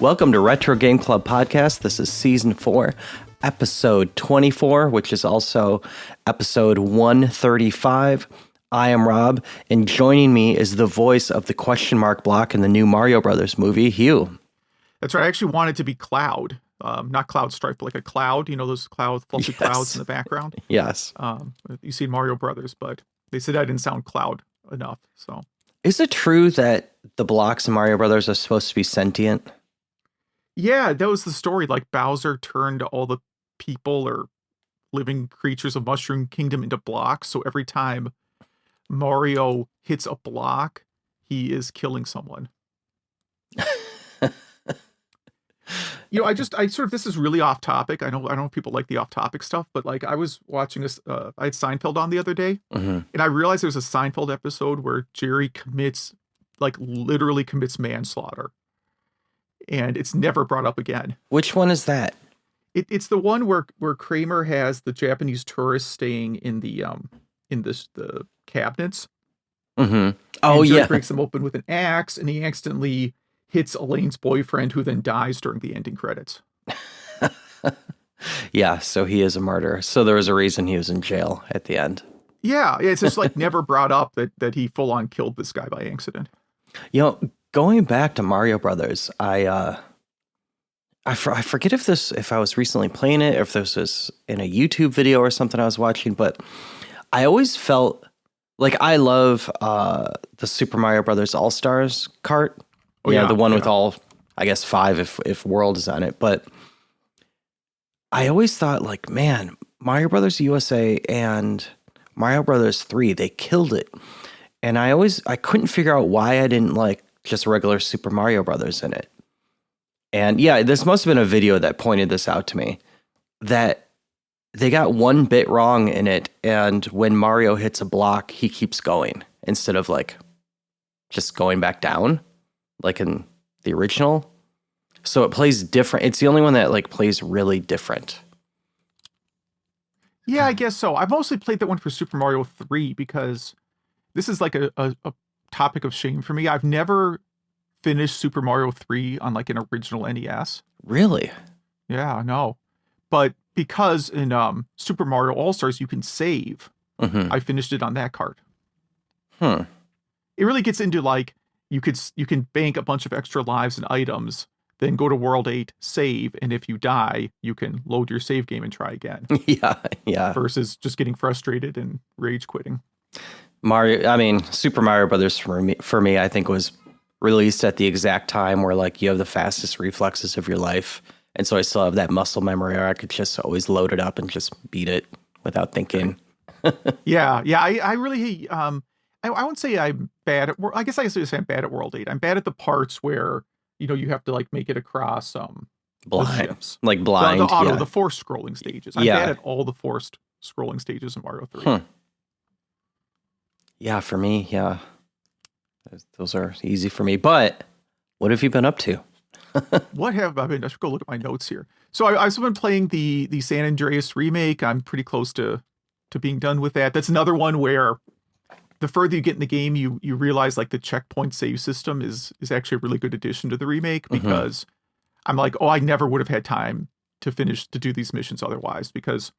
Welcome to Retro Game Club Podcast. This is Season 4, Episode 24, which is also Episode 135. I am Rob, and joining me is the voice of the question mark block in the new Mario Brothers movie, Hugh. That's right. I actually wanted to be Cloud. Not Cloud Stripe, but like a cloud. You know those fluffy clouds in the background? Yes. You see Mario Brothers, but they said I didn't sound cloud enough. So, is it true that the blocks in Mario Brothers are supposed to be sentient? Yeah, that was the story. Like Bowser turned all the people or living creatures of Mushroom Kingdom into blocks. So every time Mario hits a block, he is killing someone. This is really off topic. I don't know if people like the off topic stuff, but like I was watching this, I had Seinfeld on the other day, and I realized there's a Seinfeld episode where Jerry literally commits manslaughter, and it's never brought up again. Which one is that? It's the one where Kramer has the Japanese tourists staying in the cabinets. Mm-hmm. Oh, and Jerry breaks them open with an axe, and he accidentally hits Elaine's boyfriend, who then dies during the ending credits. Yeah, so he is a martyr. So there was a reason he was in jail at the end. Yeah, it's just like never brought up that he full on killed this guy by accident. You know, going back to Mario Brothers, I forget if I was recently playing it, or if this was in a YouTube video or something I was watching, but I always felt like I love the Super Mario Brothers All-Stars cart. The one with all, I guess, 5 if World is on it. But I always thought, like, man, Mario Brothers USA and Mario Brothers 3, they killed it. And I couldn't figure out why I didn't like just regular Super Mario Brothers in it. And yeah, this must have been a video that pointed this out to me, that they got one bit wrong in it. And when Mario hits a block, he keeps going instead of like just going back down, like in the original. So it plays different. It's the only one that like plays really different. Yeah, I guess so. I mostly played that one for Super Mario 3 because this is like a topic of shame for me. I've never finished Super Mario 3 on like an original NES. Really? Yeah, no. But because in Super Mario All-Stars you can save, I finished it on that card. It really gets into like you can bank a bunch of extra lives and items, then go to World 8, save, and if you die, you can load your save game and try again. Yeah. Versus just getting frustrated and rage quitting. Super Mario Brothers for me, I think was released at the exact time where like you have the fastest reflexes of your life. And so I still have that muscle memory where I could just always load it up and just beat it without thinking. Yeah. I really, I wouldn't say I'm bad at, I guess I say I'm bad at World 8. I'm bad at the parts where, you have to like make it across blind, like blind. The forced scrolling stages. I'm bad at all the forced scrolling stages in Mario 3. Yeah, for me, yeah. Those are easy for me. But what have you been up to? What have I been? I should go look at my notes here. So I've been playing the San Andreas remake. I'm pretty close to being done with that. That's another one where the further you get in the game, you realize like the checkpoint save system is actually a really good addition to the remake, because I'm like, I never would have had time to do these missions otherwise, because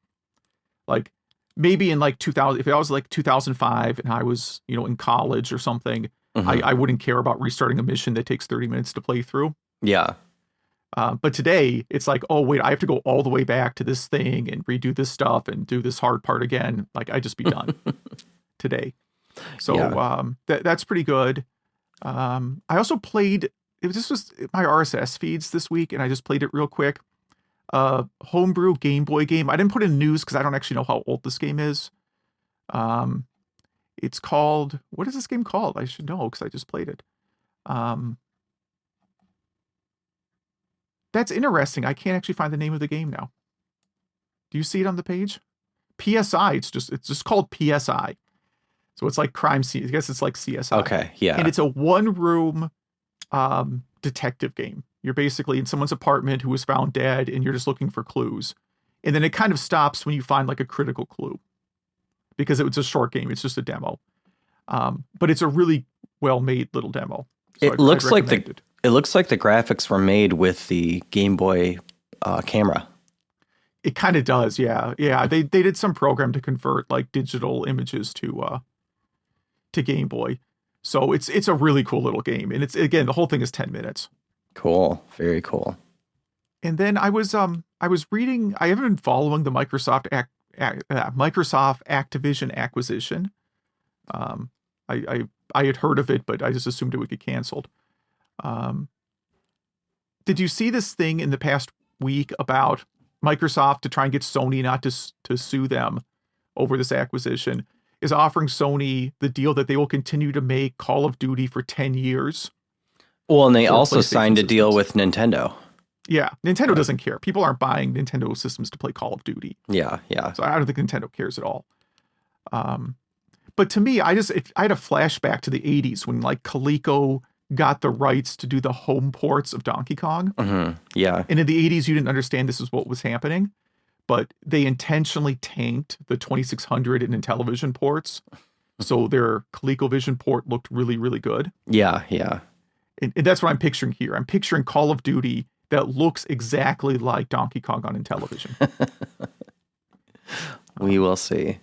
like maybe in like 2000, if I was like 2005 and I was, in college or something, I wouldn't care about restarting a mission that takes 30 minutes to play through. Yeah. But today it's like, oh wait, I have to go all the way back to this thing and redo this stuff and do this hard part again. Like I just be done today. So that's pretty good. I also played, this was my RSS feeds this week, and I just played it real quick. Homebrew Game Boy game. I didn't put in news because I don't actually know how old this game is. It's called, what is this game called? I should know because I just played it. That's interesting. I can't actually find the name of the game now. Do you see it on the page? PSI. It's just called PSI. So it's like crime scene. I guess it's like CSI. Okay, yeah. And it's a one-room detective game. You're basically in someone's apartment who was found dead, and you're just looking for clues. And then it kind of stops when you find like a critical clue, because it was a short game. It's just a demo. But it's a really well-made little demo. So It looks like It looks like the graphics were made with the Game Boy camera. It kind of does, yeah. Yeah, they did some program to convert like digital images to Game Boy. So it's a really cool little game. And it's, again, the whole thing is 10 minutes. Cool. Very cool. And then I was reading, I haven't been following the Microsoft Activision acquisition. I had heard of it, but I just assumed it would get canceled. Did you see this thing in the past week about Microsoft, to try and get Sony not to sue them over this acquisition, is offering Sony the deal that they will continue to make Call of Duty for 10 years? Well, and they also signed a deal with Nintendo. Yeah, Nintendo doesn't care. People aren't buying Nintendo systems to play Call of Duty. Yeah, yeah. So I don't think Nintendo cares at all. But to me, I had a flashback to the 80s when like Coleco got the rights to do the home ports of Donkey Kong. Mm-hmm. Yeah. And in the 80s, you didn't understand this is what was happening, but they intentionally tanked the 2600 and Intellivision ports. So their ColecoVision port looked really, really good. Yeah, yeah. And that's what I'm picturing here. I'm picturing Call of Duty that looks exactly like Donkey Kong on Intellivision. We will see.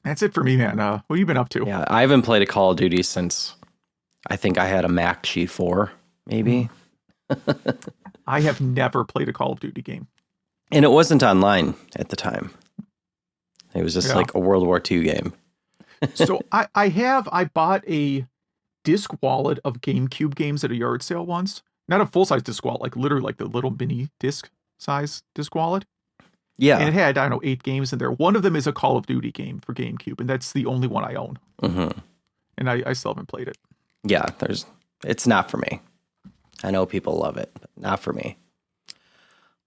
That's it for me, man. What have you been up to? Yeah, I haven't played a Call of Duty since I think I had a Mac G4, maybe. I have never played a Call of Duty game. And it wasn't online at the time. It was just like a World War II game. So I bought a disc wallet of GameCube games at a yard sale once. Not a full-size disc wallet, like literally like the little mini disc size disc wallet. Yeah. And it had, I don't know, 8 games in there. One of them is a Call of Duty game for GameCube, and that's the only one I own. Mm-hmm. And I still haven't played it. Yeah, it's not for me. I know people love it, but not for me.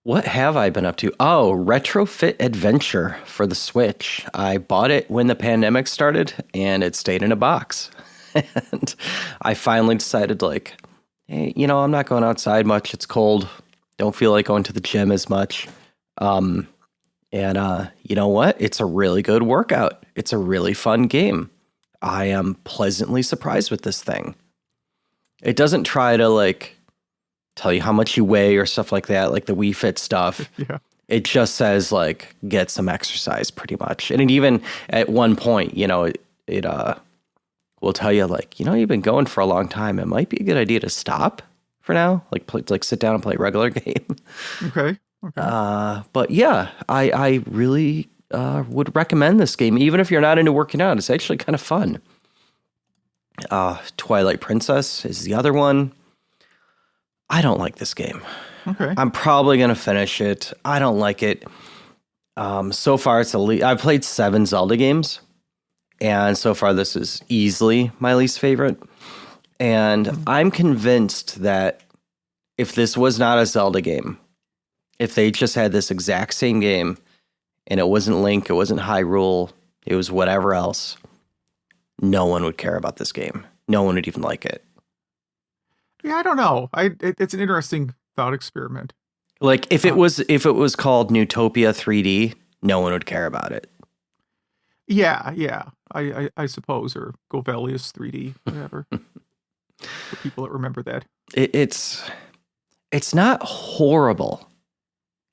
What have I been up to? Oh, Retrofit Adventure for the Switch. I bought it when the pandemic started, and it stayed in a box. And I finally decided, like, hey, I'm not going outside much. It's cold. Don't feel like going to the gym as much. And you know what? It's a really good workout. It's a really fun game. I am pleasantly surprised with this thing. It doesn't try to, like, tell you how much you weigh or stuff like that, like the Wii Fit stuff. Yeah. It just says, like, get some exercise pretty much. And it even, at one point, it will tell you, like, you've been going for a long time. It might be a good idea to stop for now. Like sit down and play a regular game. Okay. But yeah, I really would recommend this game, even if you're not into working out. It's actually kind of fun. Twilight Princess is the other one. I don't like this game. Okay. I'm probably going to finish it. I don't like it. So far, I've played 7 Zelda games, and so far this is easily my least favorite. And I'm convinced that if this was not a Zelda game, if they just had this exact same game, and it wasn't Link, it wasn't Hyrule, it was whatever else, no one would care about this game. No one would even like it. Yeah, I don't know. It's an interesting thought experiment. Like if it was called Newtopia 3D, no one would care about it. Yeah. I suppose, or Govelius 3D, whatever. For people that remember that. It's not horrible.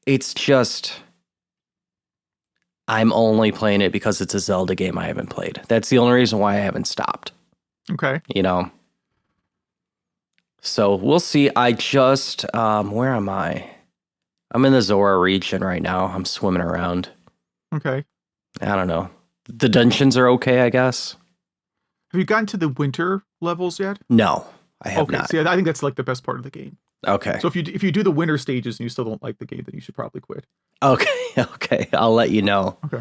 It's just I'm only playing it because it's a Zelda game I haven't played. That's the only reason why I haven't stopped. Okay. So we'll see. I just, where am I? I'm in the Zora region right now. I'm swimming around. Okay. I don't know. The dungeons are okay, I guess. Have you gotten to the winter levels yet? No, I have not. See, I think that's like the best part of the game. Okay. So if you do the winter stages and you still don't like the game, then you should probably quit. Okay. I'll let you know. Okay.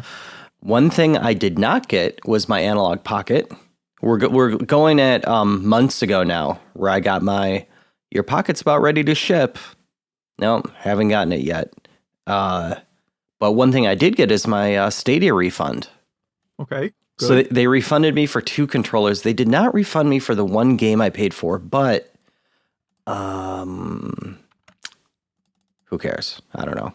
One thing I did not get was my analog pocket. We're going at months ago now, where I got your pocket's about ready to ship. No, haven't gotten it yet. But one thing I did get is my Stadia refund. Okay. Good. So they refunded me for 2 controllers. They did not refund me for the one game I paid for, but who cares? I don't know.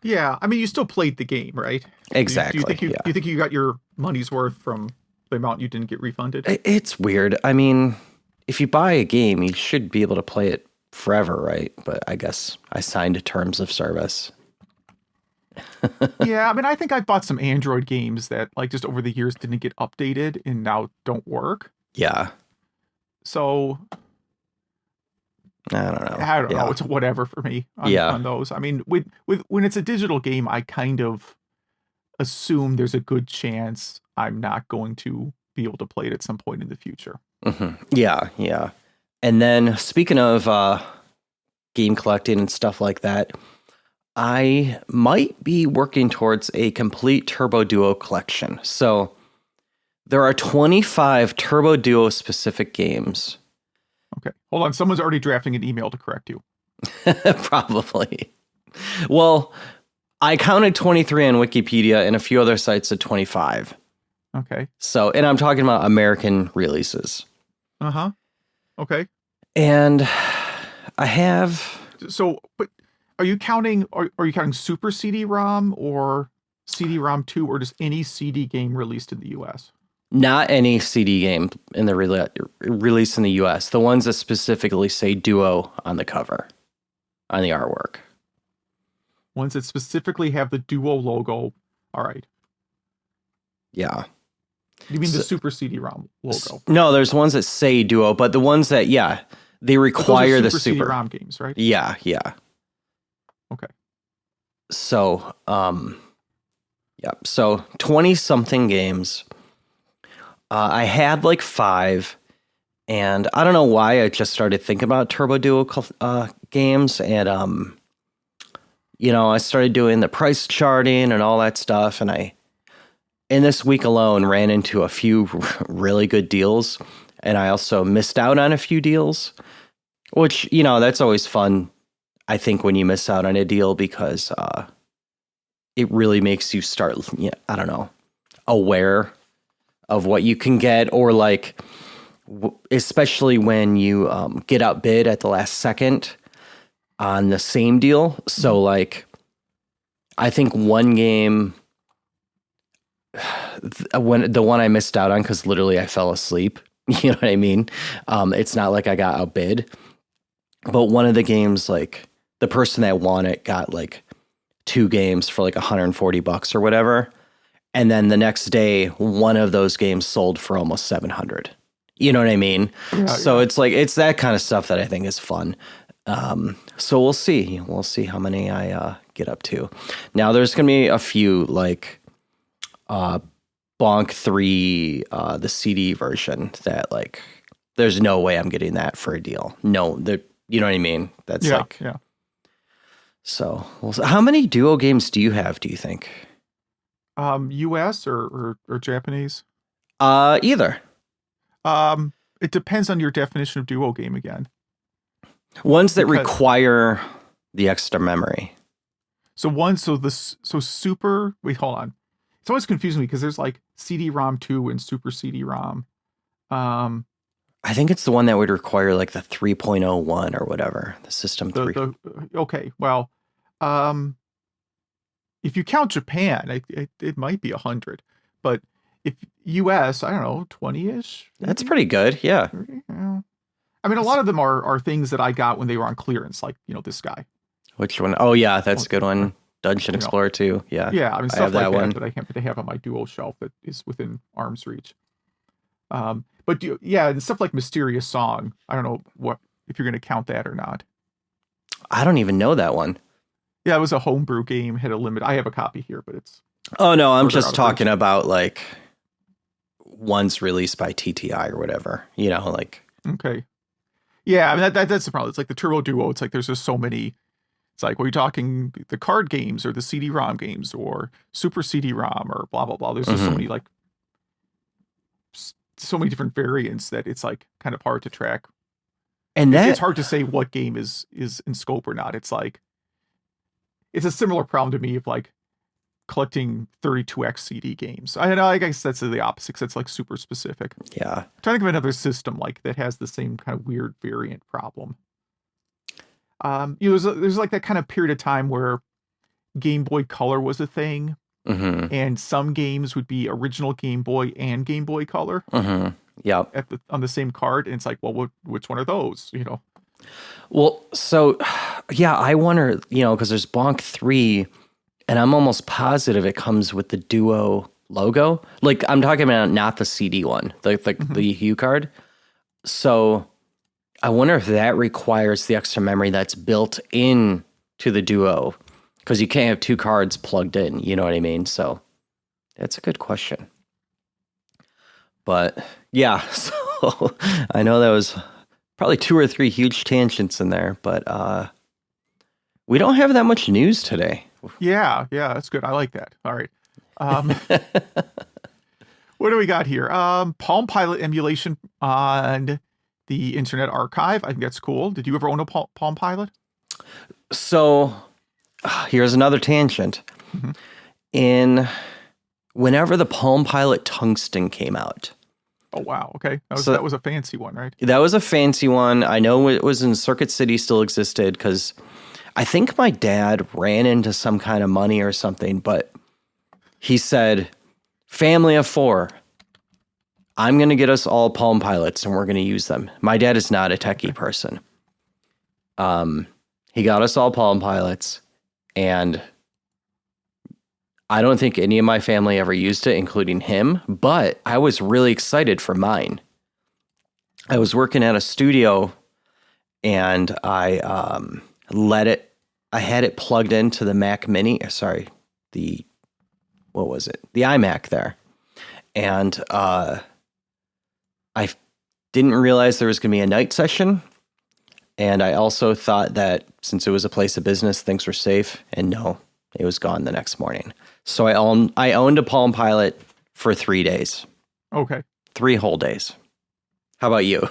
Yeah, I mean, you still played the game, right? Exactly. Do you think you got your money's worth from the amount you didn't get refunded? It's weird. I mean, if you buy a game, you should be able to play it forever, right? But I guess I signed terms of service. Yeah, I mean, I think I've bought some Android games that like just over the years didn't get updated and now don't work. Yeah. So I don't know. I don't know. Yeah. It's whatever for me Yeah. on those. I mean, with when it's a digital game, I kind of assume there's a good chance I'm not going to be able to play it at some point in the future. Yeah. Yeah. And then speaking of game collecting and stuff like that, I might be working towards a complete Turbo Duo collection. So there are 25 Turbo Duo specific games. Okay. Hold on. Someone's already drafting an email to correct you. Probably. Well, I counted 23 on Wikipedia and a few other sites at 25. Okay. So, and I'm talking about American releases. Uh-huh. Okay. And I have... So, but are you counting Super CD-ROM or CD-ROM 2 or just any CD game released in the US? Not any CD game in the release in the US. The ones that specifically say Duo on the cover, on the artwork. Ones that specifically have the Duo logo. All right. Yeah. You mean the Super CD-ROM logo? No, there's ones that say Duo, but the ones that, yeah, they require the Super CD-ROM games, right? Yeah, yeah. Okay. So, yeah. So 20 something games. I had like 5, and I don't know why I just started thinking about Turbo Duo games, and I started doing the price charting and all that stuff, and I, in this week alone, ran into a few really good deals, and I also missed out on a few deals, which, that's always fun, I think, when you miss out on a deal, because it really makes you start, I don't know, aware of what you can get, or like, especially when you get outbid at the last second on the same deal. So like, I think one game, when the one I missed out on, because literally I fell asleep, you know what I mean? It's not like I got outbid, but one of the games, like the person that won it got like 2 games for like $140 or whatever. And then the next day, one of those games sold for almost 700. You know what I mean? Yeah, so it's like, it's that kind of stuff that I think is fun. So we'll see. We'll see how many I get up to. Now there's going to be a few, like Bonk 3, the CD version, that like, there's no way I'm getting that for a deal. No, you know what I mean? That's yeah. So how many Duo games do you have, do you think? US or Japanese? Either. It depends on your definition of Duo game again. Ones that require the extra memory. So Super, wait, hold on. It's always confusing me because there's like CD-ROM 2 and Super CD-ROM. I think it's the one that would require like the 3.01 or whatever, the system 3. Okay, well, if you count Japan, it might be 100, but if US, I don't know, 20-ish. That's pretty good, yeah. I mean, a lot of them are things that I got when they were on clearance, like this guy. Which one? Oh yeah, that's a good one. Dungeon Explorer 2. Yeah. Yeah, I mean, stuff I like one. that I happen to have on my Duo shelf that is within arm's reach. But and stuff like Mysterious Song, I don't know if you're going to count that or not. I don't even know that one. Yeah, it was a homebrew game, had a limit. I have a copy here, but it's... Oh, no, I'm just talking about, like, ones released by TTI or whatever. Like... Okay. Yeah, I mean, that's the problem. It's like the Turbo Duo. It's like there's just so many... It's like, are you talking the card games or the CD-ROM games or Super CD-ROM or blah, blah, blah. There's just so many, like... So many different variants that it's, like, kind of hard to track. And it's hard to say what game is in scope or not. It's like... It's a similar problem to me of like collecting 32X CD games. I guess that's the opposite because it's like super specific. Yeah. I'm trying to think of another system like that has the same kind of weird variant problem. There's like that kind of period of time where Game Boy Color was a thing. Mm-hmm. and some games would be original Game Boy and Game Boy Color Mm-hmm. Yep. on the same card, and it's like, well, which one are those? Well, so yeah, I wonder, because there's Bonk 3, and I'm almost positive it comes with the Duo logo. Like, I'm talking about not the CD one, the U card. So I wonder if that requires the extra memory that's built in to the Duo, because you can't have two cards plugged in. You know what I mean? So that's a good question. But yeah, so I know that was probably 2 or 3 huge tangents in there, but we don't have that much news today. Yeah, that's good. I like that. All right. What do we got here? PalmPilot emulation on the Internet Archive. I think that's cool. Did you ever own a PalmPilot? So here's another tangent. Whenever the PalmPilot Tungsten came out. Oh, wow. Okay. That was a fancy one, right? That was a fancy one. I know it was in Circuit City, still existed, because I think my dad ran into some kind of money or something, but he said, family of 4, I'm going to get us all PalmPilots and we're going to use them. My dad is not a techie person. He got us all PalmPilots, and I don't think any of my family ever used it, including him, but I was really excited for mine. I was working at a studio, and I had it plugged into the Mac Mini. Sorry, the iMac there. And I didn't realize there was going to be a night session. And I also thought that since it was a place of business, things were safe. And no, it was gone the next morning. So I owned a PalmPilot for 3 days. Okay. 3 whole days. How about you?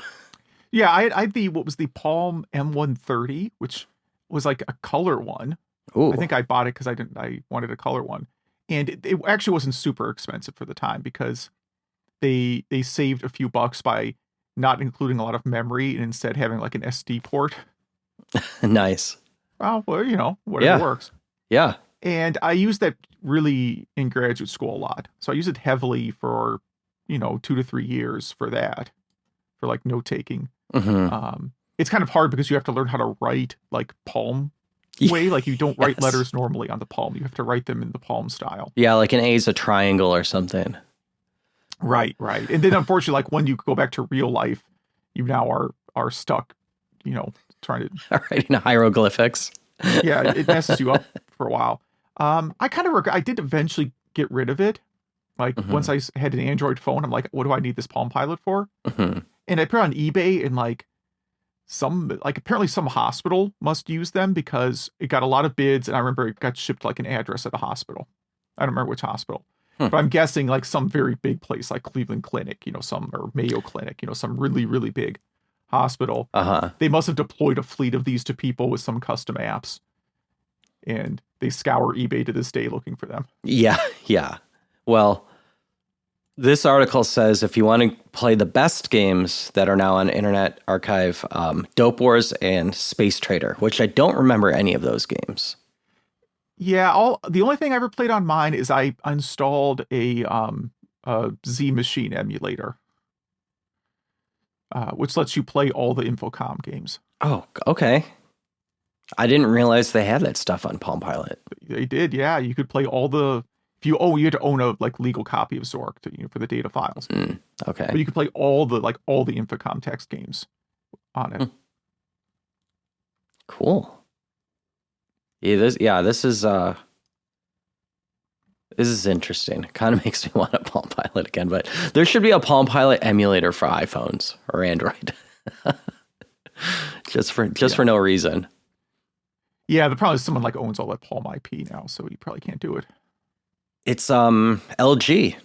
Yeah, I had what was the Palm M130, which was like a color one. Ooh. I think I bought it because I wanted a color one. And it actually wasn't super expensive for the time, because they saved a few bucks by not including a lot of memory and instead having like an SD port. Nice. Oh, well, whatever works. Yeah. And I used that really in graduate school a lot. So I used it heavily for, 2 to 3 years for that, for like note taking. Mm-hmm. It's kind of hard because you have to learn how to write like Palm way. Like you don't write letters normally on the Palm. You have to write them in the Palm style. Yeah, like an A is a triangle or something. Right. And then unfortunately, like when you go back to real life, you now are stuck, trying to writing hieroglyphics. Yeah, it messes you up for a while. I did eventually get rid of it. Like once I had an Android phone, I'm like, what do I need this PalmPilot for? And I put it on eBay, and apparently some hospital must use them because it got a lot of bids, and I remember it got shipped like an address at a hospital. I don't remember which hospital. But I'm guessing like some very big place like Cleveland Clinic, or Mayo Clinic, some really, really big hospital. They must have deployed a fleet of these to people with some custom apps. And they scour eBay to this day looking for them. Yeah. Well, this article says if you want to play the best games that are now on Internet Archive, Dope Wars and Space Trader, which I don't remember any of those games. Yeah, the only thing I ever played on mine is I installed a Z Machine emulator, which lets you play all the Infocom games. Oh, okay. I didn't realize they had that stuff on PalmPilot. They did, yeah. You could play all the. You had to own a legal copy of Zork for the data files. Okay, but you could play all the Infocom text games on it. Cool. Yeah, this is interesting. It kind of makes me want a PalmPilot again, but there should be a PalmPilot emulator for iPhones or Android. just for no reason. Yeah, the problem is someone owns all that Palm IP now, so you probably can't do it. It's LG.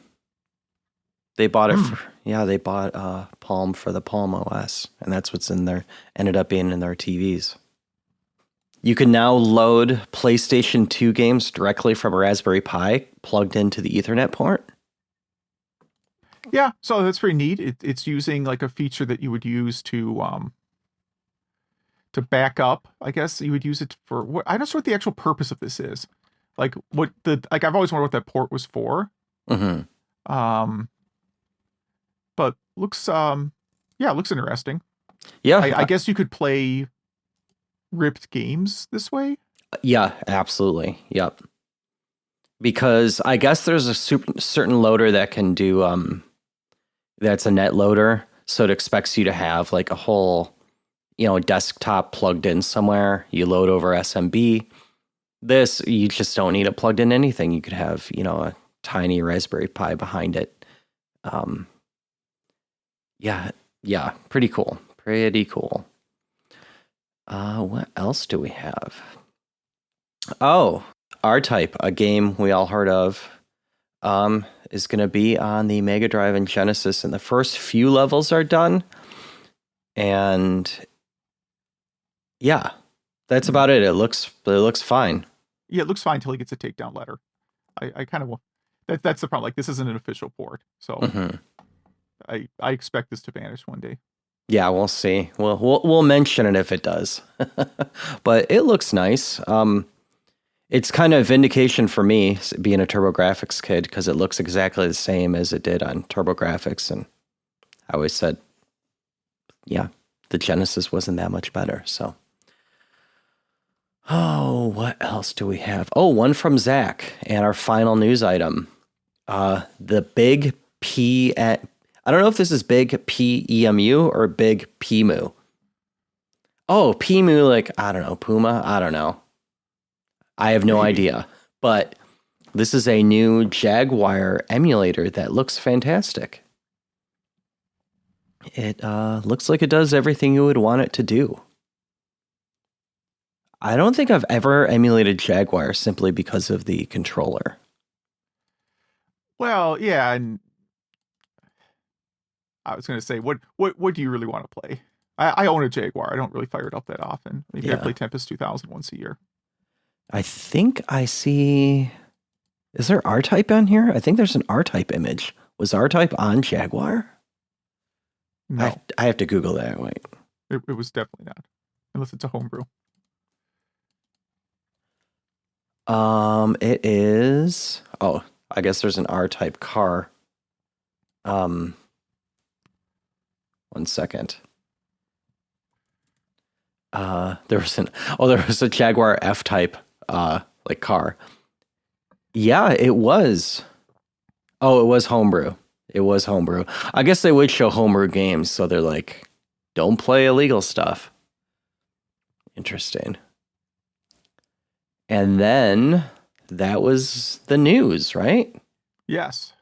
They bought it they bought Palm for the Palm OS, and that's what's ended up being in their TVs. You can now load PlayStation 2 games directly from a Raspberry Pi plugged into the Ethernet port. Yeah, so that's pretty neat. It's using a feature that you would use to back up. I guess you would use it for what? I'm not sure what the actual purpose of this is. like what the like I've always wondered what that port was for. Hmm. Um, but looks yeah, it looks interesting. Yeah, I guess you could play ripped games this way. yeah, absolutely. Yep. Because I guess there's a certain loader that can do that's a net loader, so it expects you to have like a whole, desktop plugged in somewhere. You load over SMB. This, you just don't need it plugged in anything. You could have, a tiny Raspberry Pi behind it. Um, yeah, yeah, pretty cool. Pretty cool. What else do we have? Oh, R-Type, a game we all heard of, is going to be on the Mega Drive and Genesis, and the first few levels are done. And yeah, that's about it. It looks fine. Yeah, it looks fine until he gets a takedown letter. I kind of that's the problem. Like this isn't an official port, so Mm-hmm. I expect this to vanish one day. Yeah, we'll see. We'll mention it if it does. But it looks nice. It's kind of vindication for me being a TurboGrafx kid because it looks exactly the same as it did on TurboGrafx, and I always said, yeah, the Genesis wasn't that much better. So, oh, what else do we have? Oh, one from Zach and our final news item. The Big P. I don't know if this is Big PEMU or Big PEmu. Oh, PEmu, like, I don't know, Puma? I don't know. I have no idea. But this is a new Jaguar emulator that looks fantastic. It looks like it does everything you would want it to do. I don't think I've ever emulated Jaguar simply because of the controller. Well, yeah, and I was going to say, what do you really want to play? I own a Jaguar. I don't really fire it up that often. Maybe I Yeah. play Tempest 2000 once a year. I think I see... Is there R-Type on here? I think there's an R-Type image. Was R-Type on Jaguar? No, I have to Google that. Wait. it was definitely not, unless it's a homebrew. It is... Oh, I guess there's an R-Type car. One second. There was a Jaguar F-Type, like car. Yeah, it was. Oh, it was homebrew. It was homebrew. I guess they would show homebrew games, so they're like, don't play illegal stuff. Interesting. And then that was the news, right? Yes.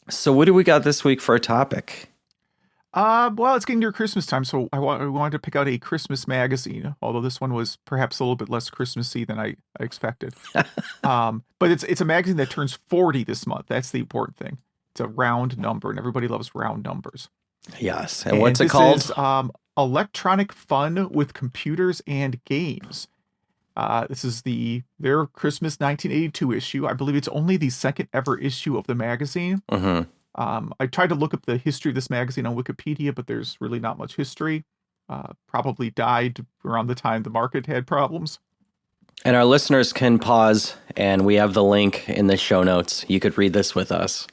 So what do we got this week for a topic? Well, it's getting near Christmas time, so I wanted to pick out a Christmas magazine, although this one was perhaps a little bit less Christmassy than I expected. But it's a magazine that turns 40 this month. That's the important thing. It's a round number, and everybody loves round numbers. Yes. And what's it called? This is Electronic Fun with Computers and Games. This is their Christmas 1982 issue. I believe it's only the second ever issue of the magazine. Mm-hmm. I tried to look up the history of this magazine on Wikipedia, but there's really not much history. Probably died around the time the market had problems. And our listeners can pause, and we have the link in the show notes. You could read this with us.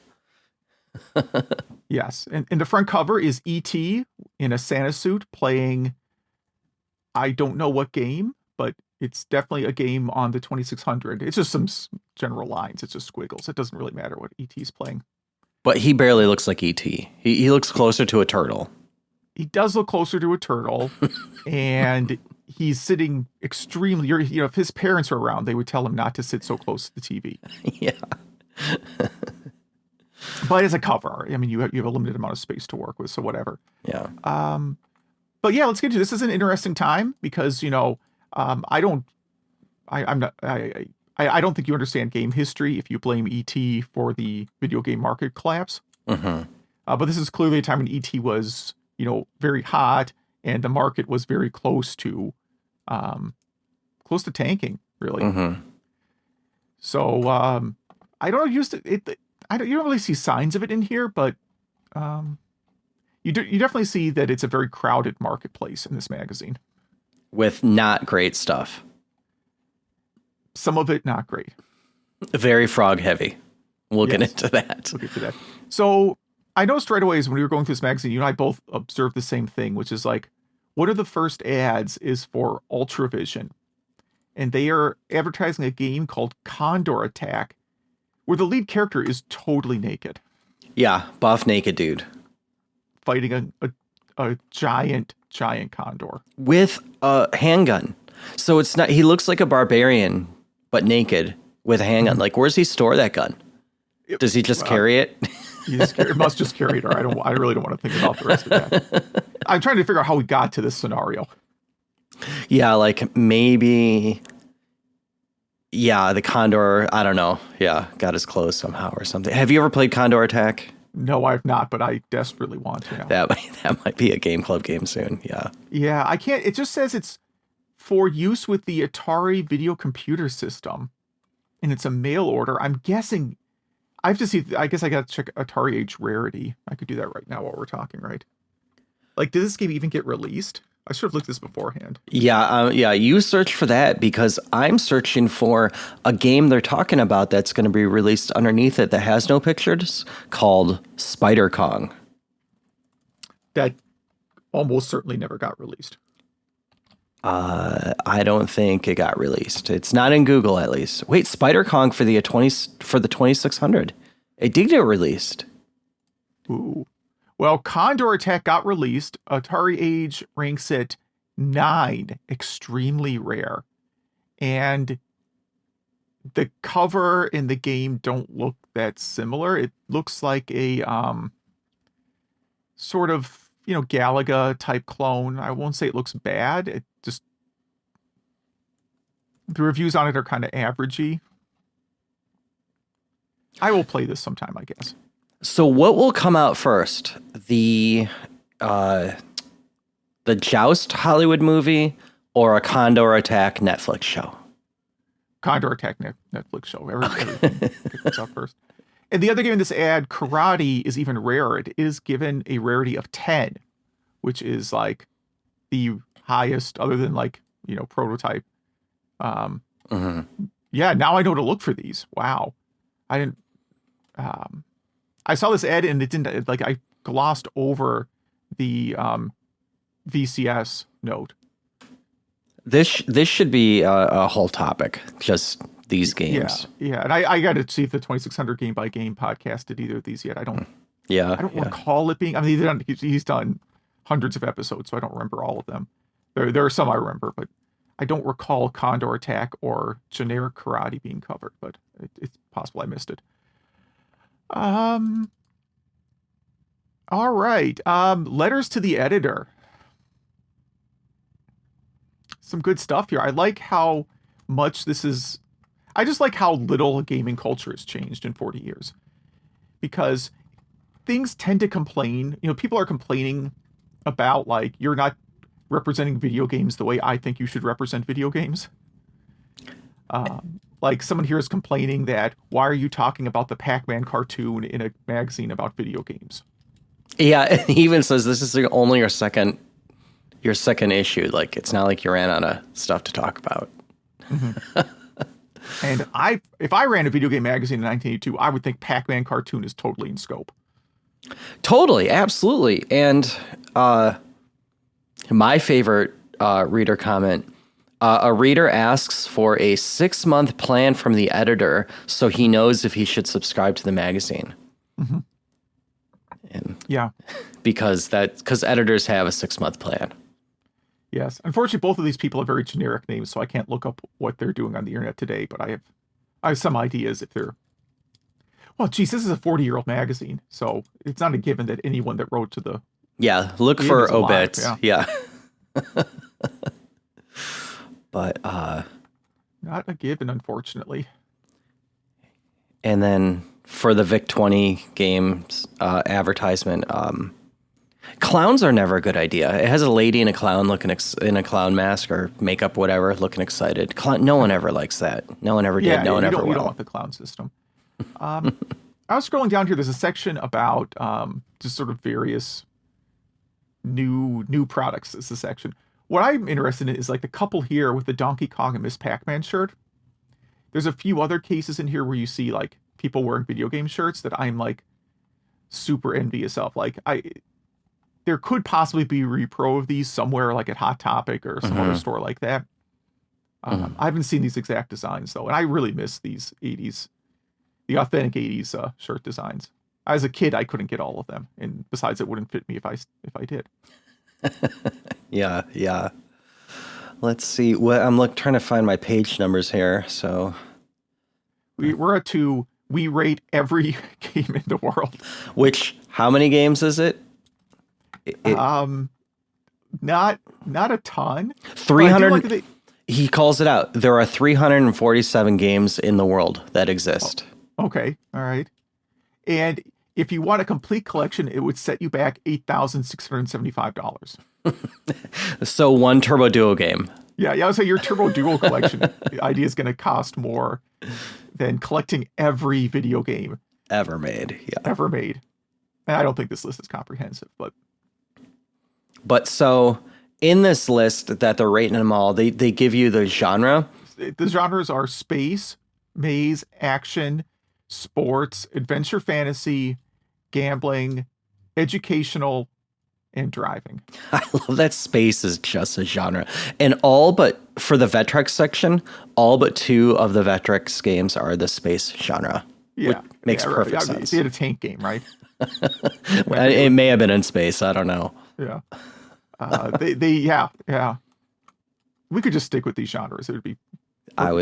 Yes, and the front cover is E.T. in a Santa suit playing, I don't know what game, but it's definitely a game on the 2600. It's just some general lines. It's just squiggles. It doesn't really matter what E.T.'s playing. But he barely looks like E.T. He looks closer to a turtle. He does look closer to a turtle, and he's sitting extremely. If his parents were around, they would tell him not to sit so close to the TV. Yeah. But as a cover, I mean, you have a limited amount of space to work with, so whatever. Yeah. But yeah, let's get to this. Is an interesting time because I don't think you understand game history if you blame ET for the video game market collapse. Mm-hmm. But this is clearly a time when ET was, very hot and the market was very close to tanking, really. Mm-hmm. So I don't use it. You don't really see signs of it in here, but you definitely see that it's a very crowded marketplace in this magazine With not great stuff. Some of it not great. Very frog heavy. We'll get into that. We'll get to that. So I noticed right away is when we were going through this magazine, you and I both observed the same thing, which is like, one of the first ads is for Ultravision. And they are advertising a game called Condor Attack, where the lead character is totally naked. Yeah, buff naked dude. Fighting a giant condor. With a handgun. So it's not, he looks like a barbarian, but naked with a handgun. Like, where's he store that gun? Does he just carry it? He must just carry it, or I really don't want to think about the rest of that. I'm trying to figure out how we got to this scenario. Yeah, like maybe, yeah, the Condor, I don't know. Yeah, got his clothes somehow or something. Have you ever played Condor Attack? No, I've not, but I desperately want to. That might be a Game Club game soon. Yeah. Yeah, I can't. It just says it's for use with the Atari video computer system, and it's a mail order. I'm guessing. I have to see. I guess I got to check Atari Age rarity. I could do that right now while we're talking, right? Like, did this game even get released? I should have looked this beforehand. Yeah, you search for that because I'm searching for a game they're talking about that's going to be released underneath it that has no pictures called Spider Kong. That almost certainly never got released. I don't think it got released. It's not in Google, at least. Wait, Spider Kong for the 2600. It did get released. Ooh. Well, Condor Attack got released. Atari Age ranks it 9, extremely rare. And the cover in the game don't look that similar. It looks like a sort of, Galaga type clone. I won't say it looks bad. It just, the reviews on it are kind of averagey. I will play this sometime, I guess. So what will come out first? The Joust Hollywood movie or a Condor Attack Netflix show? Condor Attack Netflix show. Everything gets out first. And the other game in this ad, Karate, is even rarer. It is given a rarity of 10, which is like the highest other than Prototype. Yeah, now I know to look for these. Wow. I didn't... I saw this ad and it didn't, I glossed over the VCS note. This should be a whole topic, just these games. Yeah. And I got to see if the 2600 Game by Game podcast did either of these yet. I don't recall it being, he's done hundreds of episodes, so I don't remember all of them. There are some I remember, but I don't recall Condor Attack or generic Karate being covered, but it's possible I missed it. All right. Letters to the editor. Some good stuff here. I like how much this is. I just like how little gaming culture has changed in 40 years. Because things tend to complain. People are complaining about, you're not representing video games the way I think you should represent video games. Someone here is complaining that, why are you talking about the Pac-Man cartoon in a magazine about video games? Yeah, he even says this is only your second issue. It's not like you ran out of stuff to talk about. Mm-hmm. And if I ran a video game magazine in 1982, I would think Pac-Man cartoon is totally in scope. Totally, absolutely. And my favorite reader comment, a reader asks for a 6-month plan from the editor so he knows if he should subscribe to the magazine. Mm-hmm. And yeah. Because editors have a 6-month plan. Yes. Unfortunately, both of these people have very generic names, so I can't look up what they're doing on the internet today, but I have some ideas if they're... Well, geez, this is a 40-year-old magazine, so it's not a given that anyone that wrote to the... Yeah, look for obits. Yeah. But... not a given, unfortunately. And then for the VIC-20 games advertisement... clowns are never a good idea. It has a lady and a clown looking in a clown mask or makeup, whatever, looking excited. No one ever likes that. No one ever did. No one ever will. You don't want the clown system. I was scrolling down here. There's a section about just sort of various new products. It's a section. What I'm interested in is the couple here with the Donkey Kong and Miss Pac-Man shirt. There's a few other cases in here where you see like people wearing video game shirts that I'm like super envious of. Like there could possibly be repro of these somewhere like at Hot Topic or some other store like that. I haven't seen these exact designs though, and I really miss these 80s, the authentic 80s shirt designs. As a kid, I couldn't get all of them, and besides, it wouldn't fit me if I did. Yeah, yeah. Let's see. What I'm trying to find my page numbers here. So we're at 2. We rate every game in the world. How many games is it? Not a ton. 300. He calls it out. There are 347 games in the world that exist. Oh, okay, all right. And if you want a complete collection, it would set you back $8,675. So one Turbo Duo game. Yeah, I would say your Turbo Duo collection idea is going to cost more than collecting every video game ever made. Yeah, ever made. And I don't think this list is comprehensive, but so in this list that they're rating them all, they give you the genre. The genres are space, maze, action, sports, adventure, fantasy, gambling, educational, and driving. I love that space is just a genre. And all but, for the Vectrex section, all but 2 of the Vectrex games are the space genre. Yeah. Makes perfect sense. They had a tank game, right? It may have been in space. I don't know. Yeah. Yeah. We could just stick with these genres. It would be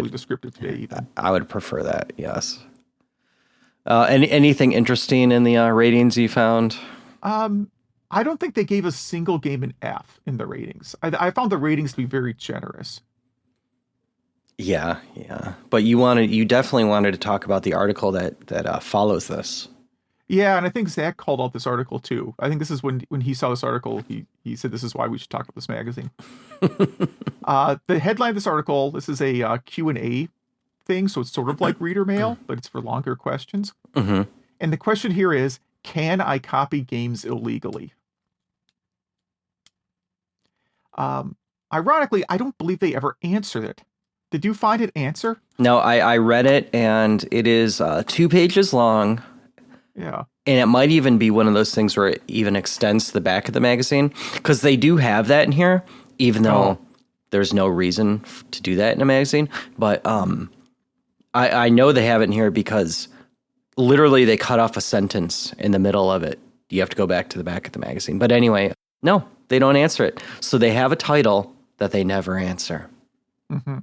descriptive today even. I would prefer that, yes. Anything interesting in the ratings you found? I don't think they gave a single game an F in the ratings. I found the ratings to be very generous. Yeah. But you definitely wanted to talk about the article that follows this. Yeah, and I think Zach called out this article too. I think this is when he saw this article, he said this is why we should talk about this magazine. The headline of this article, this is a Q&A thing, so it's sort of like reader mail, but it's for longer questions. Mm-hmm. And the question here is, can I copy games illegally? Ironically, I don't believe they ever answered it. Did you find an answer? No, I read it, and it is 2 pages long. Yeah. And it might even be one of those things where it even extends to the back of the magazine, because they do have that in here, even though there's no reason to do that in a magazine. But I know they have it in here because literally they cut off a sentence in the middle of it. You have to go back to the back of the magazine. But anyway, no, they don't answer it. So they have a title that they never answer. Mm-hmm.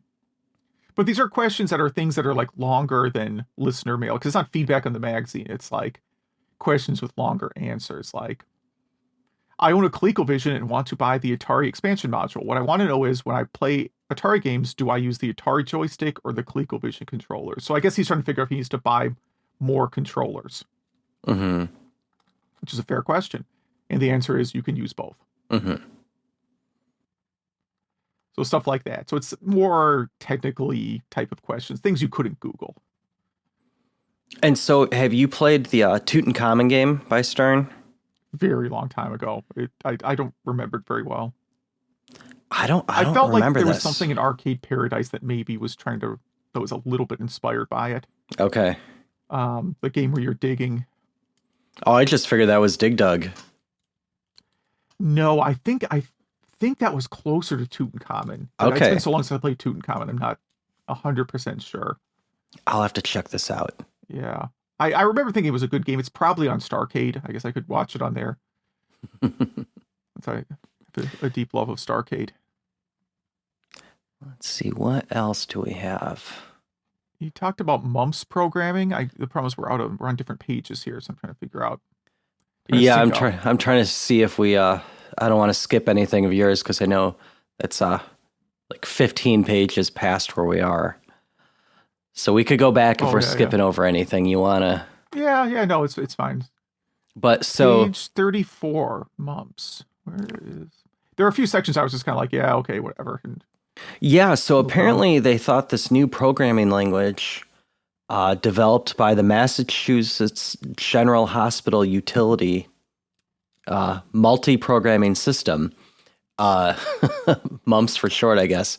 But these are questions that are things that are like longer than listener mail, because it's not feedback on the magazine. It's like questions with longer answers. Like, I own a ColecoVision and want to buy the Atari expansion module. What I want to know is, when I play Atari games, do I use the Atari joystick or the ColecoVision controller? So I guess he's trying to figure out if he needs to buy more controllers. Mm-hmm. Which is a fair question. And the answer is you can use both. Mm-hmm. So stuff like that. So it's more technically type of questions, things you couldn't Google. And so have you played the Tutankhamun game by Stern? Very long time ago. I don't remember it very well. I felt like there was something in Arcade Paradise that maybe that was a little bit inspired by it. Okay. The game where you're digging. Oh, I just figured that was Dig Dug. No, I think that was closer to Tutankhamun. Okay. It's been so long since I played Tutankhamun, I'm not 100% sure. I'll have to check this out. Yeah. I remember thinking it was a good game. It's probably on Starcade. I guess I could watch it on there. I have a deep love of Starcade. Let's see, what else do we have? You talked about mumps programming. The problem is we're on different pages here, so I'm trying to figure out. Yeah, I'm trying to see if we I don't want to skip anything of yours, because I know it's like 15 pages past where we are. So we could go back if we're skipping over anything you want to. Yeah, no, it's fine. But so page 34, mumps. There are a few sections I was just kind of like, yeah, okay, whatever. Yeah, so apparently they thought this new programming language developed by the Massachusetts General Hospital Utility multi-programming system, MUMPS for short, I guess,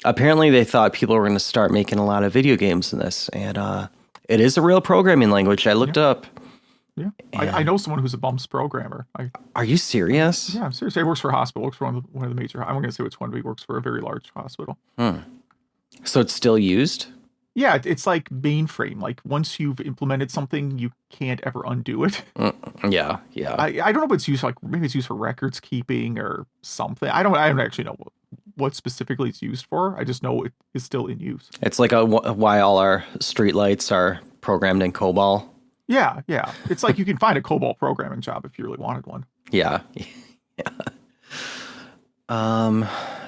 apparently they thought people were going to start making a lot of video games in this, and it is a real programming language. I looked up. Yeah, I know someone who's a bumps programmer. Are you serious? Yeah, I'm serious. He works for a hospital. Works for one of the major. I'm not going to say which one, but he works for a very large hospital. So it's still used? Yeah, it's like mainframe. Like once you've implemented something, you can't ever undo it. Yeah. I don't know what it's used for, like maybe it's used for records keeping or something. I don't actually know what specifically it's used for. I just know it is still in use. It's like why all our streetlights are programmed in COBOL. Yeah. It's like you can find a COBOL programming job if you really wanted one. Yeah.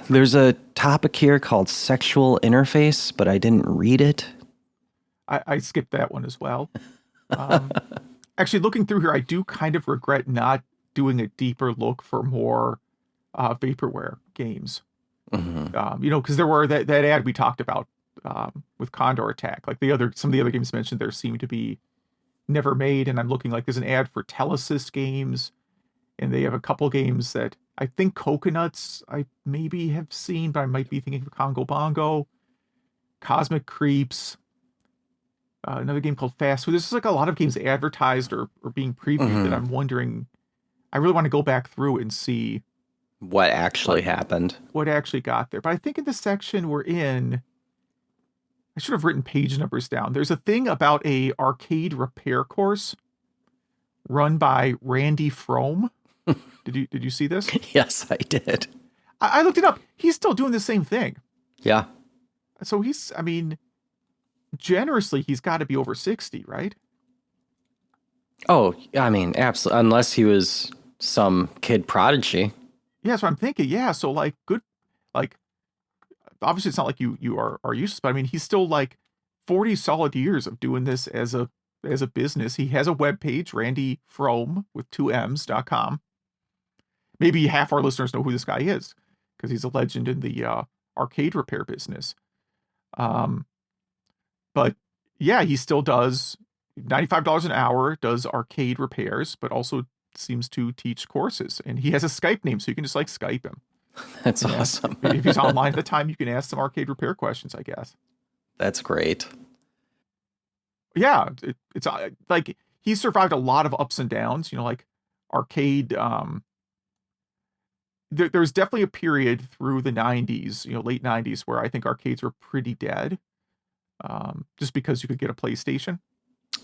There's a topic here called sexual interface, but I didn't read it. I skipped that one as well. Actually, looking through here, I do kind of regret not doing a deeper look for more vaporware games. Because there were that ad we talked about with Condor Attack. Like some of the other games mentioned there seem to be never made, and I'm looking like there's an ad for Telesys games, and they have a couple games that I think Coconuts I maybe have seen, but I might be thinking of Congo Bongo, Cosmic Creeps, another game called Fast Food. There's just like a lot of games advertised or being previewed that I'm wondering. I really want to go back through and see what actually happened, what actually got there. But I think in the section we're in, I should have written page numbers down. There's a thing about a arcade repair course run by Randy Frome. Did you see this? Yes, I did. I looked it up. He's still doing the same thing. Yeah. So generously, he's got to be over 60, right? Oh, I mean, absolutely. Unless he was some kid prodigy. Yeah, that's what I'm thinking. Yeah, so like good, like obviously it's not like you are useless, but I mean he's still like 40 solid years of doing this as a business. He has a webpage, Randy Frome with 2Ms.com. Maybe half our listeners know who this guy is because he's a legend in the arcade repair business. But yeah, he still does $95 an hour, does arcade repairs, but also seems to teach courses. And he has a Skype name, so you can just like Skype him. That's awesome. If he's online at the time, you can ask some arcade repair questions, I guess. That's great. Yeah, it's like he survived a lot of ups and downs, like arcade. There's definitely a period through the 90s, late 90s, where I think arcades were pretty dead, just because you could get a PlayStation.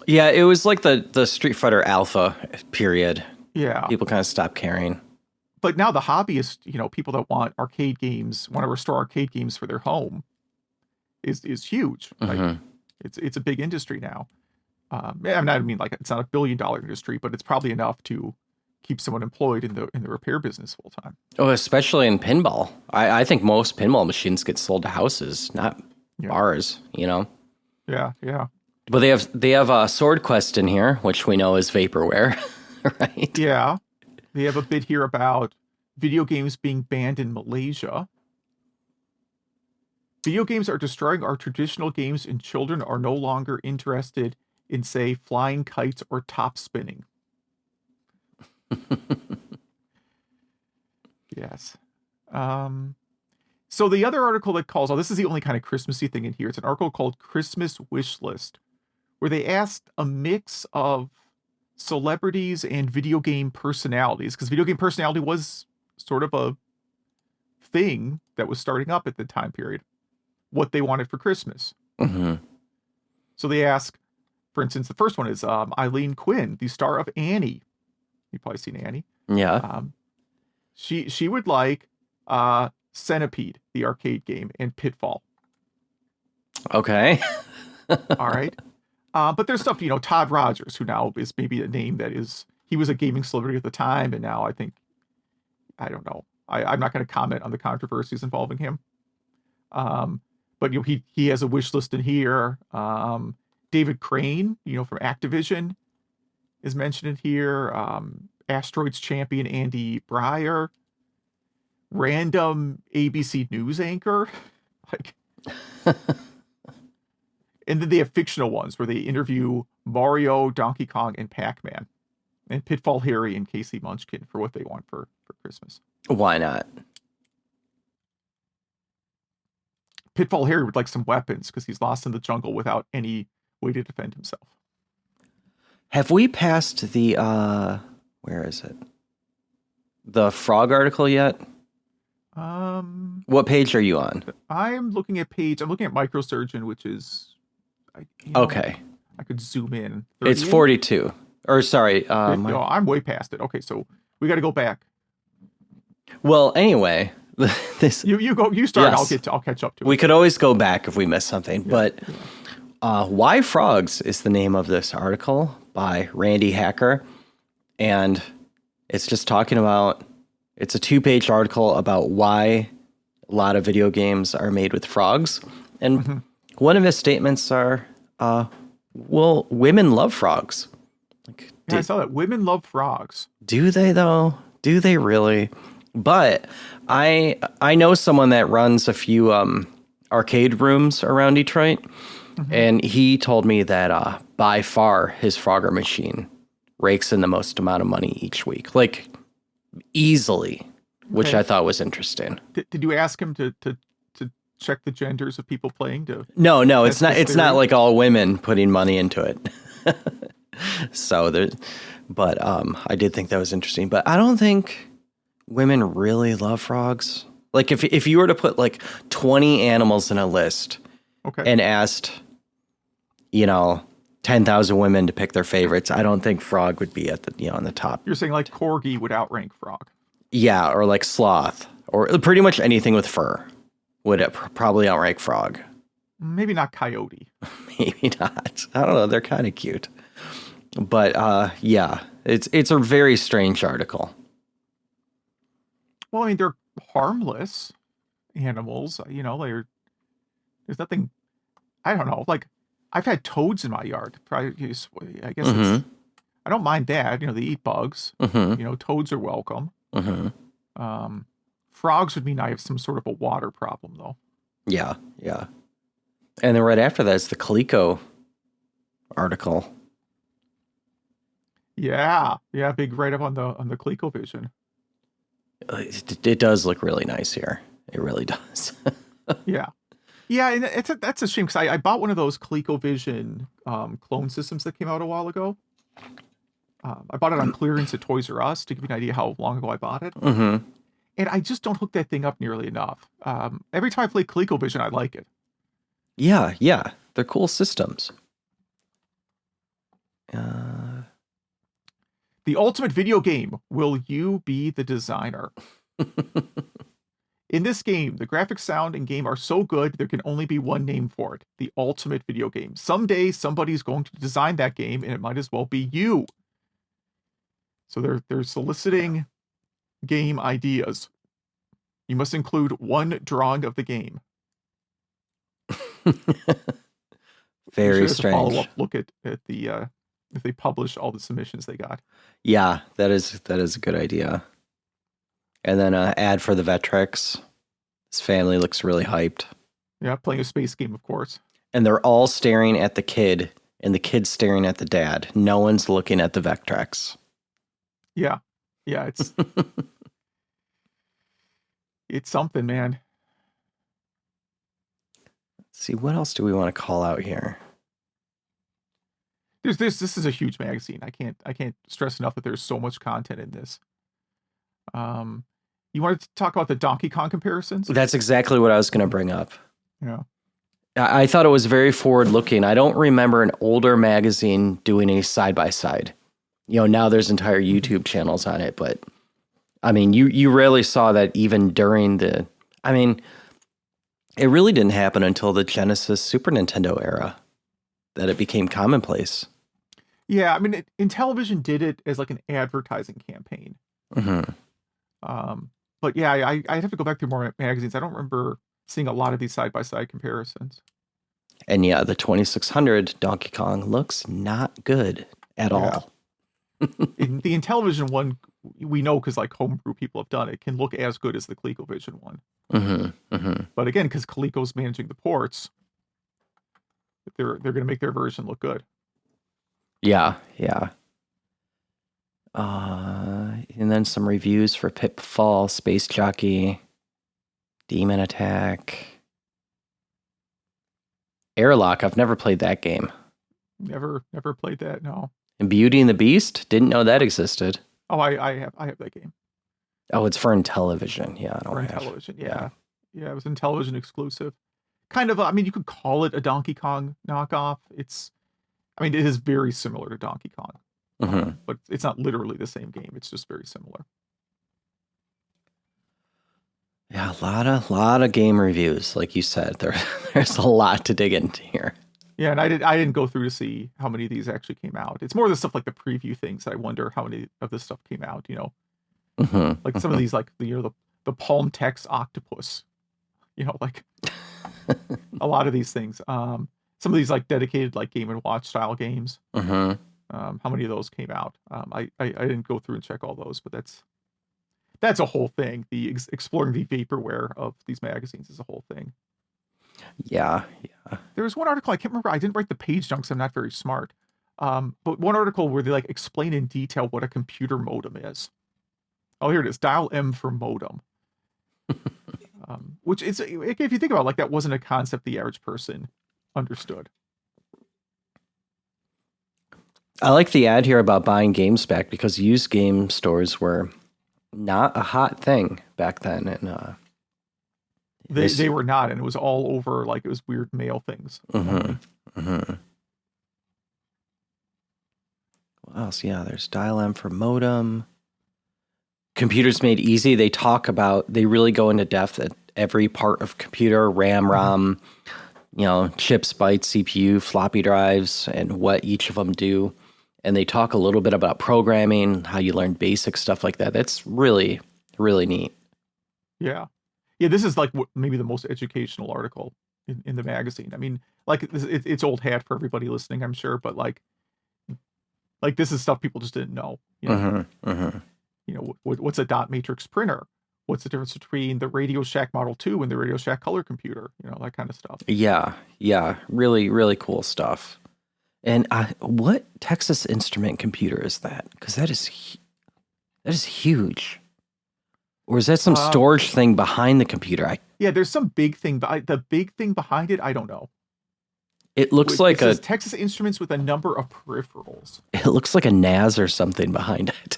Yeah, it was like the Street Fighter Alpha period. Yeah. People kind of stopped caring. But now the hobbyists, people that want arcade games, want to restore arcade games for their home, is huge. Like, it's a big industry now. I mean, like it's not $1 billion industry, but it's probably enough to keep someone employed in the repair business full time. Oh, especially in pinball. I think most pinball machines get sold to houses, not bars. Yeah. But they have a Sword Quest in here, which we know is vaporware, right? Yeah. They have a bit here about video games being banned in Malaysia. Video games are destroying our traditional games, and children are no longer interested in, say, flying kites or top spinning. Yes. So the other article that calls, this is the only kind of Christmassy thing in here. It's an article called Christmas Wish List, where they asked a mix of celebrities and video game personalities, because video game personality was sort of a thing that was starting up at the time period, what they wanted for Christmas. So they ask, for instance, the first one is Eileen Quinn, the star of Annie. You've probably seen Annie. Yeah. She would like Centipede, the arcade game, and Pitfall. Okay. All right. But there's stuff, Todd Rogers, who now is maybe a name that he was a gaming celebrity at the time, and now I don't know. I'm not going to comment on the controversies involving him. But he has a wish list in here. David Crane, from Activision, is mentioned in here. Asteroids champion Andy Breyer. Random ABC News anchor. And then they have fictional ones where they interview Mario, Donkey Kong, and Pac-Man. And Pitfall Harry and Casey Munchkin for what they want for Christmas. Why not? Pitfall Harry would like some weapons because he's lost in the jungle without any way to defend himself. Have we passed the where is it? The frog article yet? What page are you on? I'm looking at Microsurgeon, which is okay. I could zoom in. It's 42. Or sorry, I'm way past it. Okay, so we got to go back. Well, anyway, this you start. Yes. I'll catch up to it. We could always go back if we missed something, but Why Frogs is the name of this article by Randy Hacker, and it's just talking about. It's a 2-page article about why a lot of video games are made with frogs, and one of his statements are, "Well, women love frogs." Like, I saw that. Women love frogs. Do they though? Do they really? But I know someone that runs a few arcade rooms around Detroit, and he told me that by far his Frogger machine rakes in the most amount of money each week, like easily, which I thought was interesting. Did you ask him to check the genders of people playing? No, it's not. It's not like all women putting money into it. So there, but I did think that was interesting. But I don't think women really love frogs. Like if you were to put like 20 animals in a list, and asked, 10,000 women to pick their favorites, I don't think frog would be at the on the top. You're saying like corgi would outrank frog? Yeah, or like sloth, or pretty much anything with fur would probably outrank frog. Maybe not coyote. Maybe not. I don't know. They're kind of cute. But it's a very strange article. Well, I mean, they're harmless animals. There's nothing. I don't know. Like, I've had toads in my yard. I guess I don't mind that. They eat bugs. Toads are welcome. Frogs would mean I have some sort of a water problem, though. Yeah. And then right after that is the Coleco article. Yeah, big write-up on the ColecoVision. It does look really nice here. It really does. Yeah, and that's a shame because I bought one of those ColecoVision clone systems that came out a while ago. I bought it on clearance at Toys R Us to give you an idea how long ago I bought it. And I just don't hook that thing up nearly enough. Every time I play ColecoVision, I like it. Yeah, they're cool systems. The ultimate video game. Will you be the designer? In this game, the graphics, sound, and game are so good, there can only be one name for it. The ultimate video game. Someday, somebody's going to design that game, and it might as well be you. So they're soliciting game ideas. You must include one drawing of the game. Very strange. Follow-up look at the if they publish all the submissions they got. Yeah, that is a good idea. And then an ad for the Vectrex. His family looks really hyped. Yeah, playing a space game, of course. And they're all staring at the kid, and the kid's staring at the dad. No one's looking at the Vectrex. Yeah, it's it's something, man. Let's see, what else do we want to call out here? This is a huge magazine. I can't stress enough that there's so much content in this. You wanted to talk about the Donkey Kong comparisons? That's exactly what I was going to bring up. Yeah. I thought it was very forward-looking. I don't remember an older magazine doing a side-by-side. Now there's entire YouTube channels on it, but I mean, you rarely saw that even during it really didn't happen until the Genesis Super Nintendo era that it became commonplace. Yeah, I mean, Intellivision did it as like an advertising campaign. But yeah, I have to go back through more magazines. I don't remember seeing a lot of these side-by-side comparisons. And yeah, the 2600 Donkey Kong looks not good at all. In the Intellivision one, we know because like homebrew people have done it, can look as good as the ColecoVision one. But again, because Coleco's managing the ports, they're going to make their version look good. Yeah. And then some reviews for Pitfall, Space Jockey, Demon Attack. Airlock, I've never played that game. Never played that. No. And Beauty and the Beast, didn't know that existed. Oh, I have that game. Oh, it's for Intellivision. Yeah, I don't For have. Intellivision, yeah. Yeah, it was Intellivision exclusive. Kind of, I mean, you could call it a Donkey Kong knockoff. It is very similar to Donkey Kong, but it's not literally the same game. It's just very similar. Yeah, a lot of game reviews, like you said. There's a lot to dig into here. Yeah, and I didn't go through to see how many of these actually came out. It's more the stuff like the preview things that I wonder how many of this stuff came out. Like some of these, like the Palm Text Octopus. Like a lot of these things. Some of these like dedicated like Game and Watch style games. How many of those came out? I didn't go through and check all those, but that's a whole thing. The exploring the vaporware of these magazines is a whole thing. Yeah. There was one article, I can't remember. I didn't write the page down because I'm not very smart. But one article where they like explain in detail what a computer modem is. Oh, here it is. Dial M for modem. Which is, if you think about it, like that wasn't a concept the average person understood. I like the ad here about buying games back because used game stores were not a hot thing back then. And they were not, and it was all over, like it was weird mail things. What else? Yeah, there's Dial M for modem. Computers Made Easy. They really go into depth at every part of computer, RAM, ROM, chips, bytes, CPU, floppy drives, and what each of them do. And they talk a little bit about programming, how you learn basic stuff like that. That's really, really neat. Yeah. Yeah, this is like maybe the most educational article in the magazine. I mean, like it's old hat for everybody listening, I'm sure, but like this is stuff people just didn't know. What's a dot matrix printer? What's the difference between the Radio Shack Model 2 and the Radio Shack color computer? That kind of stuff. Yeah. Really, really cool stuff. And what Texas Instrument computer is that? Because that is huge. Or is that some storage thing behind the computer? Yeah, there's some big thing, but the big thing behind it, I don't know. It looks like it says Texas Instruments with a number of peripherals. It looks like a NAS or something behind it.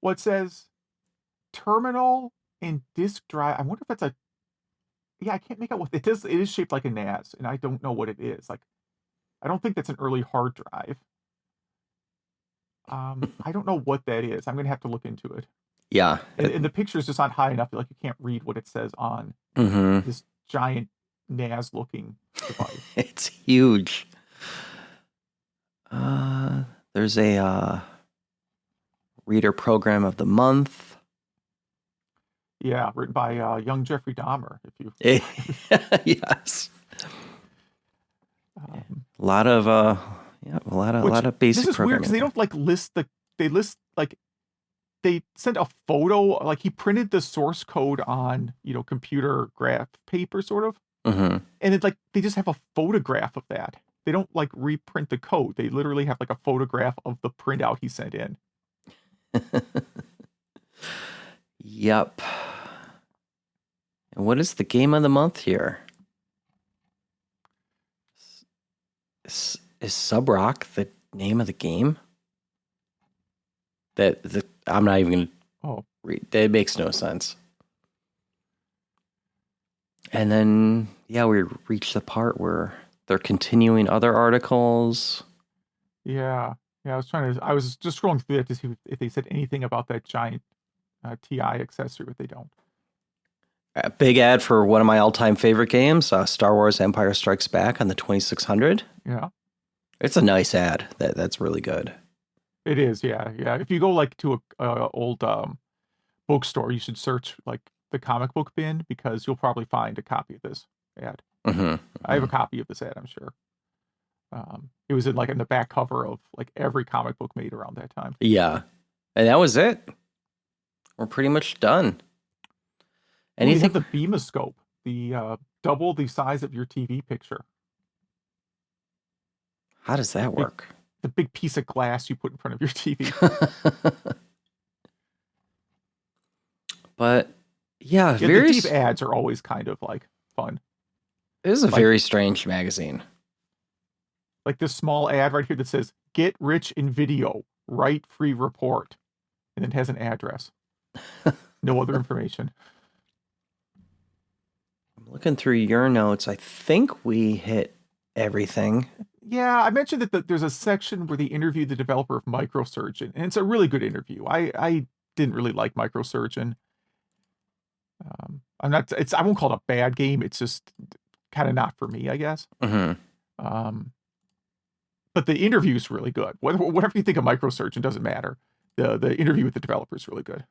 Well, it says terminal and disk drive. I wonder if that's I can't make out what it is. It is shaped like a NAS, and I don't know what it is. Like, I don't think that's an early hard drive. I don't know what that is. I'm going to have to look into it. Yeah. And the picture is just not high enough. Like, you can't read what it says on this giant NAS-looking device. It's huge. There's a Reader Program of the Month. Yeah, written by young Jeffrey Dahmer. If you yes. A lot of basic. This is weird because they don't like list they sent a photo, like he printed the source code on computer graph paper sort of, and it's like they just have a photograph of that. They don't like reprint the code. They literally have like a photograph of the printout he sent in. Yep. And what is the game of the month here? Is Sub Rock the name of the game? I'm not even going to read. That makes no sense. And then, we reached the part where they're continuing other articles. Yeah. I was just scrolling through that to see if they said anything about that giant TI accessory, but they don't. A big ad for one of my all-time favorite games, Star Wars Empire Strikes Back on the 2600. Yeah. It's a nice ad. That's really good. It is, yeah. If you go like to a old bookstore, you should search like the comic book bin because you'll probably find a copy of this ad. I have a copy of this ad, I'm sure. It was in the back cover of like every comic book made around that time. Yeah, and that was it. We're pretty much done. Anything? You have the BEMoscope, the double the size of your TV picture. How does that work? The big piece of glass you put in front of your TV. But yeah, the deep ads are always kind of like fun. It is a Like, very strange magazine. like this small ad right here that says, "Get rich in video, write free report." And it has an address. No other information. I'm looking through your notes. I think we hit everything. Yeah, I mentioned that there's a section where they interviewed the developer of Microsurgeon, and it's a really good interview. I didn't really like Microsurgeon. I won't call it a bad game. It's just kind of not for me, I guess. Mm-hmm. But the interview is really good. Whatever you think of Microsurgeon doesn't matter. The interview with the developer is really good.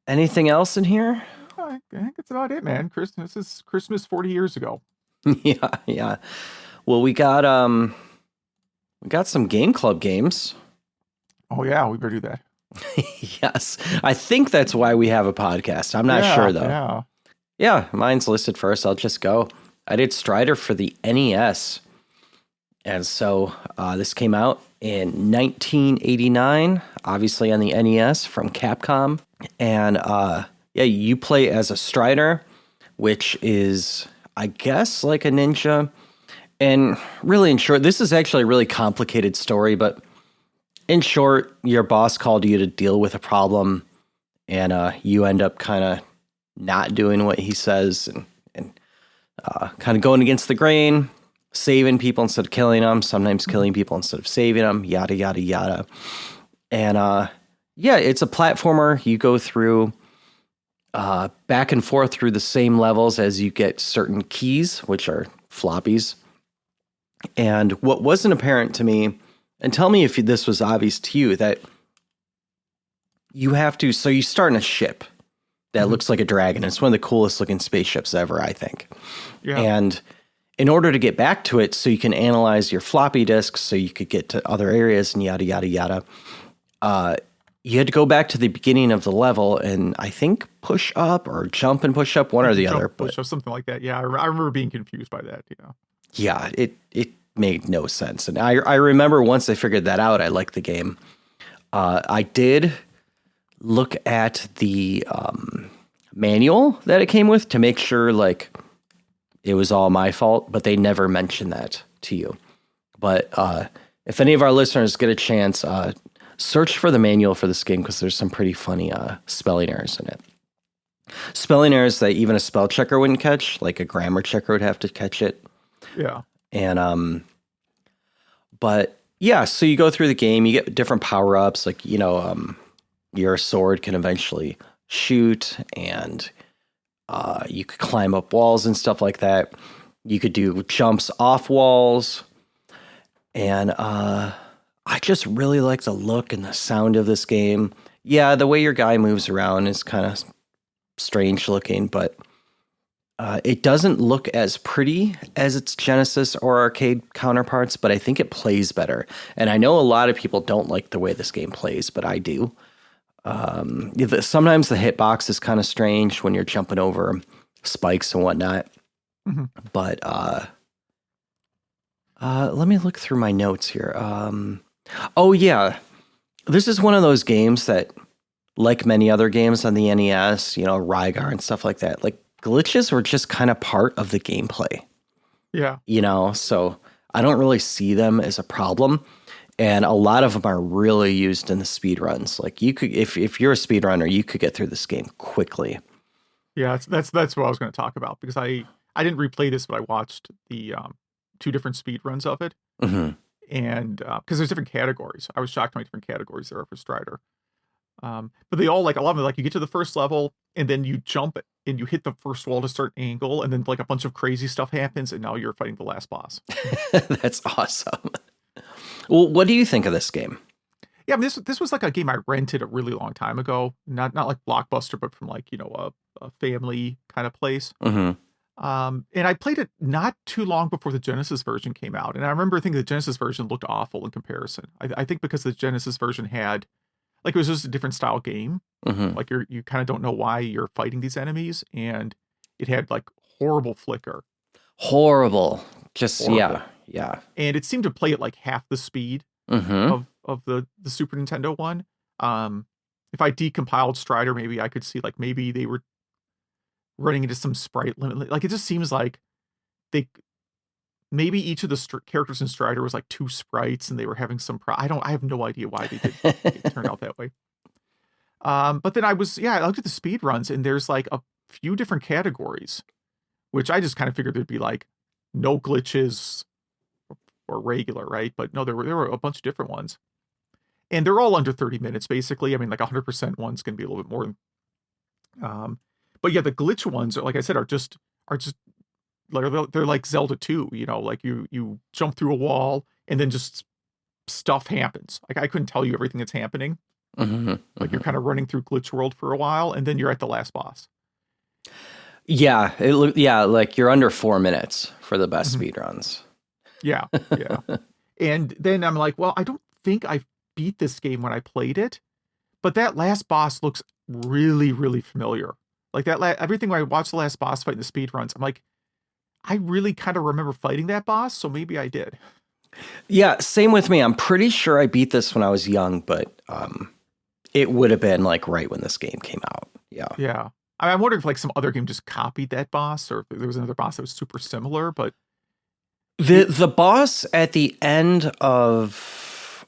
Anything else in here? I think that's about it, man. This is Christmas 40 years ago. Yeah. Well, we got some Game Club games. Oh yeah, we better do that. Yes. I think that's why we have a podcast. I'm not sure though. Yeah. Yeah, mine's listed first. I'll just go. I did Strider for the NES. And so this came out in 1989, obviously on the NES from Capcom. And yeah, you play as a Strider, which is, I guess, like a ninja. And really, in short, this is actually a really complicated story, but in short, your boss called you to deal with a problem, and you end up kind of not doing what he says and kind of going against the grain, saving people instead of killing them, sometimes killing people instead of saving them, yada, yada, yada. And yeah, it's a platformer. You go through back and forth through the same levels as you get certain keys, which are floppies. And what wasn't apparent to me, and tell me if this was obvious to you, that you have to, so you start in a ship that looks like a dragon. It's one of the coolest looking spaceships ever, I think. Yeah. And in order to get back to it, so you can analyze your floppy disks, so you could get to other areas and yada, yada, yada, you had to go back to the beginning of the level and I think push up or jump and push up, one or the other. Push up, something like that. Yeah, I remember being confused by that. Yeah, it made no sense. And I remember once I figured that out, I liked the game. I did look at the manual that it came with to make sure like it was all my fault, but they never mentioned that to you. But if any of our listeners get a chance, search for the manual for this game because there's some pretty funny spelling errors in it. Spelling errors that even a spell checker wouldn't catch, like a grammar checker would have to catch it. Yeah. And but yeah, so you go through the game, you get different power-ups, like, you know, your sword can eventually shoot, and you could climb up walls and stuff like that. You could do jumps off walls. And I just really like the look and the sound of this game. Yeah, the way your guy moves around is kind of strange looking, but it doesn't look as pretty as its Genesis or arcade counterparts, but I think it plays better. And I know a lot of people don't like the way this game plays, but I do. Sometimes the hitbox is kind of strange when you're jumping over spikes and whatnot. Mm-hmm. But let me look through my notes here. Oh, yeah. This is one of those games that, like many other games on the NES, you know, Rygar and stuff like that, like glitches were just kind of part of the gameplay. Yeah. You know, so I don't really see them as a problem. And a lot of them are really used in the speed runs. Like you could, if you're a speedrunner, you could get through this game quickly. Yeah, that's what I was going to talk about, because I didn't replay this, but I watched the 2 different speed runs of it. Mm-hmm. And because there's different categories. I was shocked how many different categories there are for Strider. But they all, like, a lot of them, like, you get to the first level and then you jump and you hit the first wall to start angle, and then like a bunch of crazy stuff happens, and now you're fighting the last boss. That's awesome. Well, what do you think of this game? Yeah, I mean, this was like a game I rented a really long time ago. Not like Blockbuster, but from, like, you know, a family kind of place. Mm-hmm. And I played it not too long before the Genesis version came out. And I remember thinking the Genesis version looked awful in comparison. I think because the Genesis version had, like, it was just a different style game. Mm-hmm. Like, you kind of don't know why you're fighting these enemies. And it had, like, horrible flicker. Horrible. Just, Horrible. yeah. And it seemed to play at like half the speed Mm-hmm. of the Super Nintendo one. if I decompiled Strider, maybe I could see like maybe they were running into some sprite limit. Like it just seems like they maybe each of the characters in Strider was like 2 sprites and they were having some I have no idea why they did it turned out that way. But then I looked at the speed runs and there's like a few different categories, which I just kind of figured there'd be like no glitches or regular, right? But no, there were a bunch of different ones. And they're all under 30 minutes, basically. I mean, like 100% one's going to be a little bit more. But yeah, the glitch ones, like I said, are just like they're like Zelda 2, you know, like you jump through a wall and then just stuff happens. Like I couldn't tell you everything that's happening. Like you're kind of running through glitch world for a while and then you're at the last boss. Yeah, like you're under 4 minutes for the best speed runs. Yeah. And then I'm like, well, I don't think I beat this game when I played it, but that last boss looks really, really familiar. Like that, everything when I watched the last boss fight in the speed runs, I'm like, I really kind of remember fighting that boss, so maybe I did. Yeah, same with me. I'm pretty sure I beat this when I was young, but it would have been like right when this game came out. Yeah. I wonder if like some other game just copied that boss, or if there was another boss that was super similar. But the boss at the end of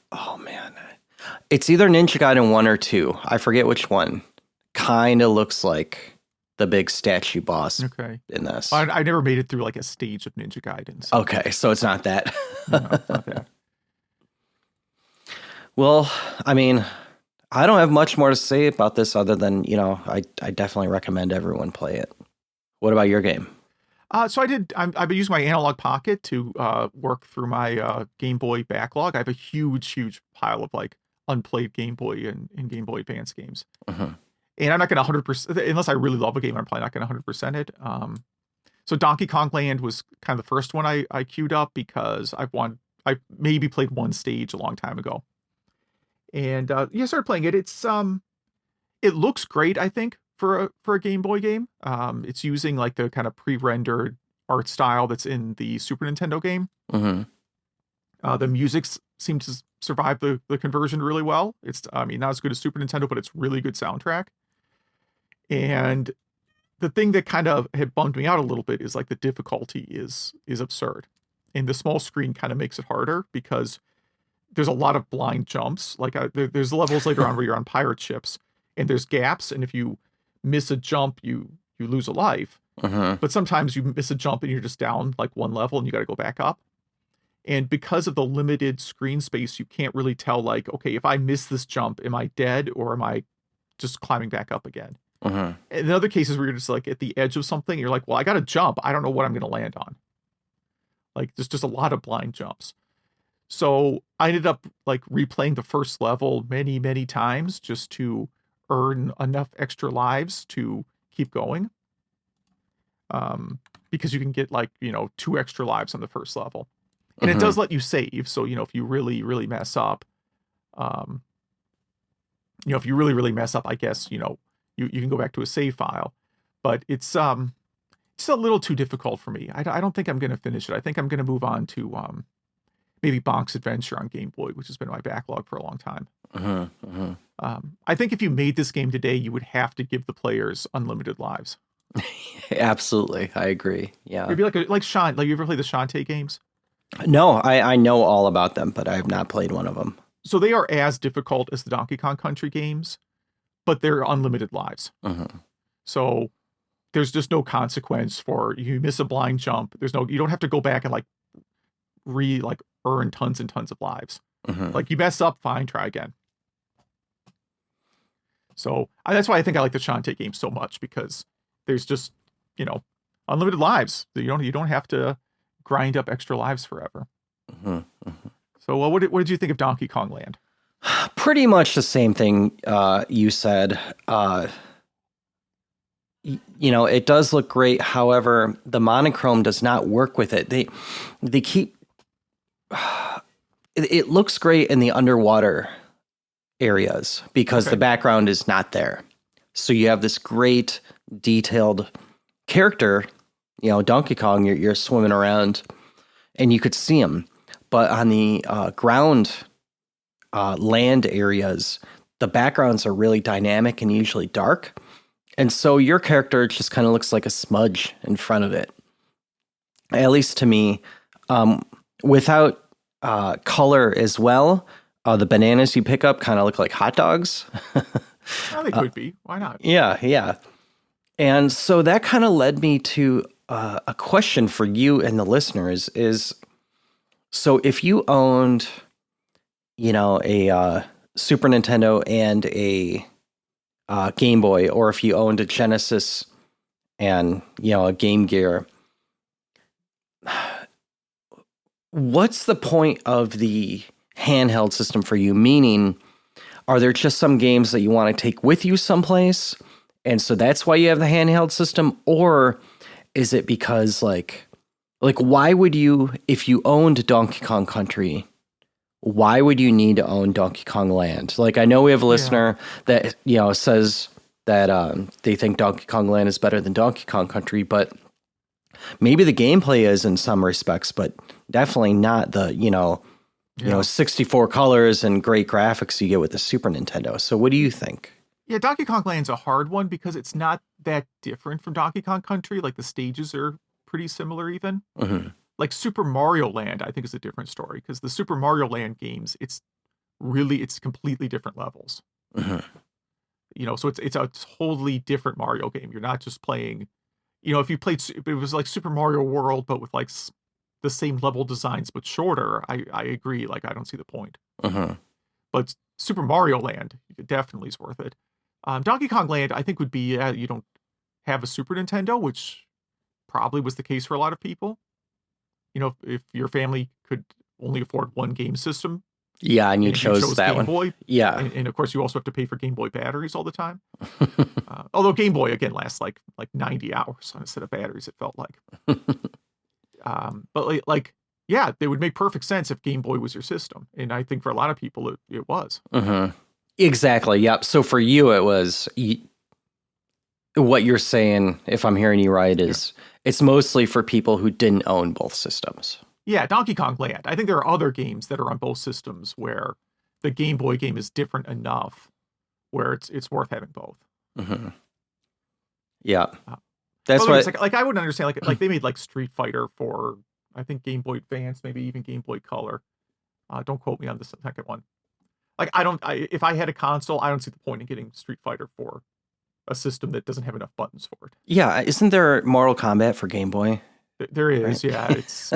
it's either Ninja Gaiden 1 or 2. I forget which one. Kind of looks like the big statue boss in this. I never made it through like a stage of Ninja Gaiden. So. Okay, so it's not that. No, it's not that. Well, I mean, I don't have much more to say about this other than, I definitely recommend everyone play it. What about your game? So I've been using my Analog Pocket to work through my Game Boy backlog. I have a huge pile of like unplayed Game Boy and Game Boy Advance games. And I'm not going to 100%, unless I really love a game, I'm probably not going to 100% it. So Donkey Kong Land was kind of the first one I queued up because I maybe played one stage a long time ago. And I started playing it. It looks great, I think, for a Game Boy game. It's using like the kind of pre-rendered art style that's in the Super Nintendo game. The music seems to survive the conversion really well. It's not as good as Super Nintendo, but it's really good soundtrack. And the thing that kind of had bummed me out a little bit is like the difficulty is absurd. And the small screen kind of makes it harder because there's a lot of blind jumps. Like there's levels later on where you're on pirate ships and there's gaps. And if you miss a jump, you lose a life. But sometimes you miss a jump and you're just down like one level and you got to go back up. And because of the limited screen space, you can't really tell like, okay, if I miss this jump, am I dead or am I just climbing back up again? And in other cases where you're just like at the edge of something, you're like, well, I got to jump. I don't know what I'm going to land on. Like there's just a lot of blind jumps. So I ended up like replaying the first level many times just to earn enough extra lives to keep going. Because you can get like, 2 extra lives on the first level. And it does let you save. So, if you really mess up, if you really mess up, I guess, you can go back to a save file. But it's a little too difficult for me. I don't think I'm going to finish it. I think I'm going to move on to maybe Bonk's Adventure on Game Boy, which has been my backlog for a long time. I think if you made this game today, you would have to give the players unlimited lives. Absolutely. I agree. Yeah. It'd be like Shantae. Like, you ever play the Shantae games? No, I know all about them, but I have not played one of them. So they are as difficult as the Donkey Kong Country games, but they're unlimited lives. So there's just no consequence for you miss a blind jump. You don't have to go back and earn tons and tons of lives. Like you mess up, fine, try again. So that's why I think I like the Shantae game so much, because there's just, unlimited lives. You don't have to grind up extra lives forever. So what did you think of Donkey Kong Land? Pretty much the same thing you said. It does look great. However, the monochrome does not work with it. They keep it looks great in the underwater areas because the background is not there. So you have this great detailed character, Donkey Kong, you're swimming around and you could see him. But on the ground land areas, the backgrounds are really dynamic and usually dark. And so your character just kind of looks like a smudge in front of it. At least to me, without color as well, the bananas you pick up kind of look like hot dogs. Well, they could be. Why not? Yeah. And so that kind of led me to a question for you and the listeners is, so if you owned, a Super Nintendo and a Game Boy, or if you owned a Genesis and, a Game Gear, what's the point of the handheld system for you? Meaning, are there just some games that you want to take with you someplace, and so that's why you have the handheld system? Or is it because like why would you, if you owned Donkey Kong Country, why would you need to own Donkey Kong Land? Like, I know we have a listener that, says that they think Donkey Kong Land is better than Donkey Kong Country, but maybe the gameplay is in some respects, but definitely not the, 64 colors and great graphics you get with the Super Nintendo. So what do you think? Yeah, Donkey Kong Land's a hard one because it's not that different from Donkey Kong Country. Like, the stages are pretty similar even. Mm-hmm. Like Super Mario Land, I think, is a different story because the Super Mario Land games, it's completely different levels. Mm-hmm. So it's a totally different Mario game. You're not just playing, if you played, it was like Super Mario World, but with like the same level designs, but shorter. I agree. Like, I don't see the point. Mm-hmm. But Super Mario Land definitely is worth it. Donkey Kong Land, I think, would be, you don't have a Super Nintendo, which probably was the case for a lot of people. If your family could only afford one game system. Yeah, and you chose that Game one. Boy. Yeah. And of course, you also have to pay for Game Boy batteries all the time. Although Game Boy, again, lasts like 90 hours on a set of batteries, it felt like. But yeah, they would make perfect sense if Game Boy was your system. And I think for a lot of people, it was. Mm-hmm. Exactly. Yep. So for you, it was what you're saying, if I'm hearing you right, is it's mostly for people who didn't own both systems. Yeah, Donkey Kong Land. I think there are other games that are on both systems where the Game Boy game is different enough where it's worth having both. Mm-hmm. Yeah. That's why. Like I wouldn't understand. Like they made like Street Fighter for, I think, Game Boy Advance, maybe even Game Boy Color. Don't quote me on the second one. Like, if I had a console, I don't see the point in getting Street Fighter for a system that doesn't have enough buttons for it. Yeah, isn't there Mortal Kombat for Game Boy? There is, right? Yeah. It's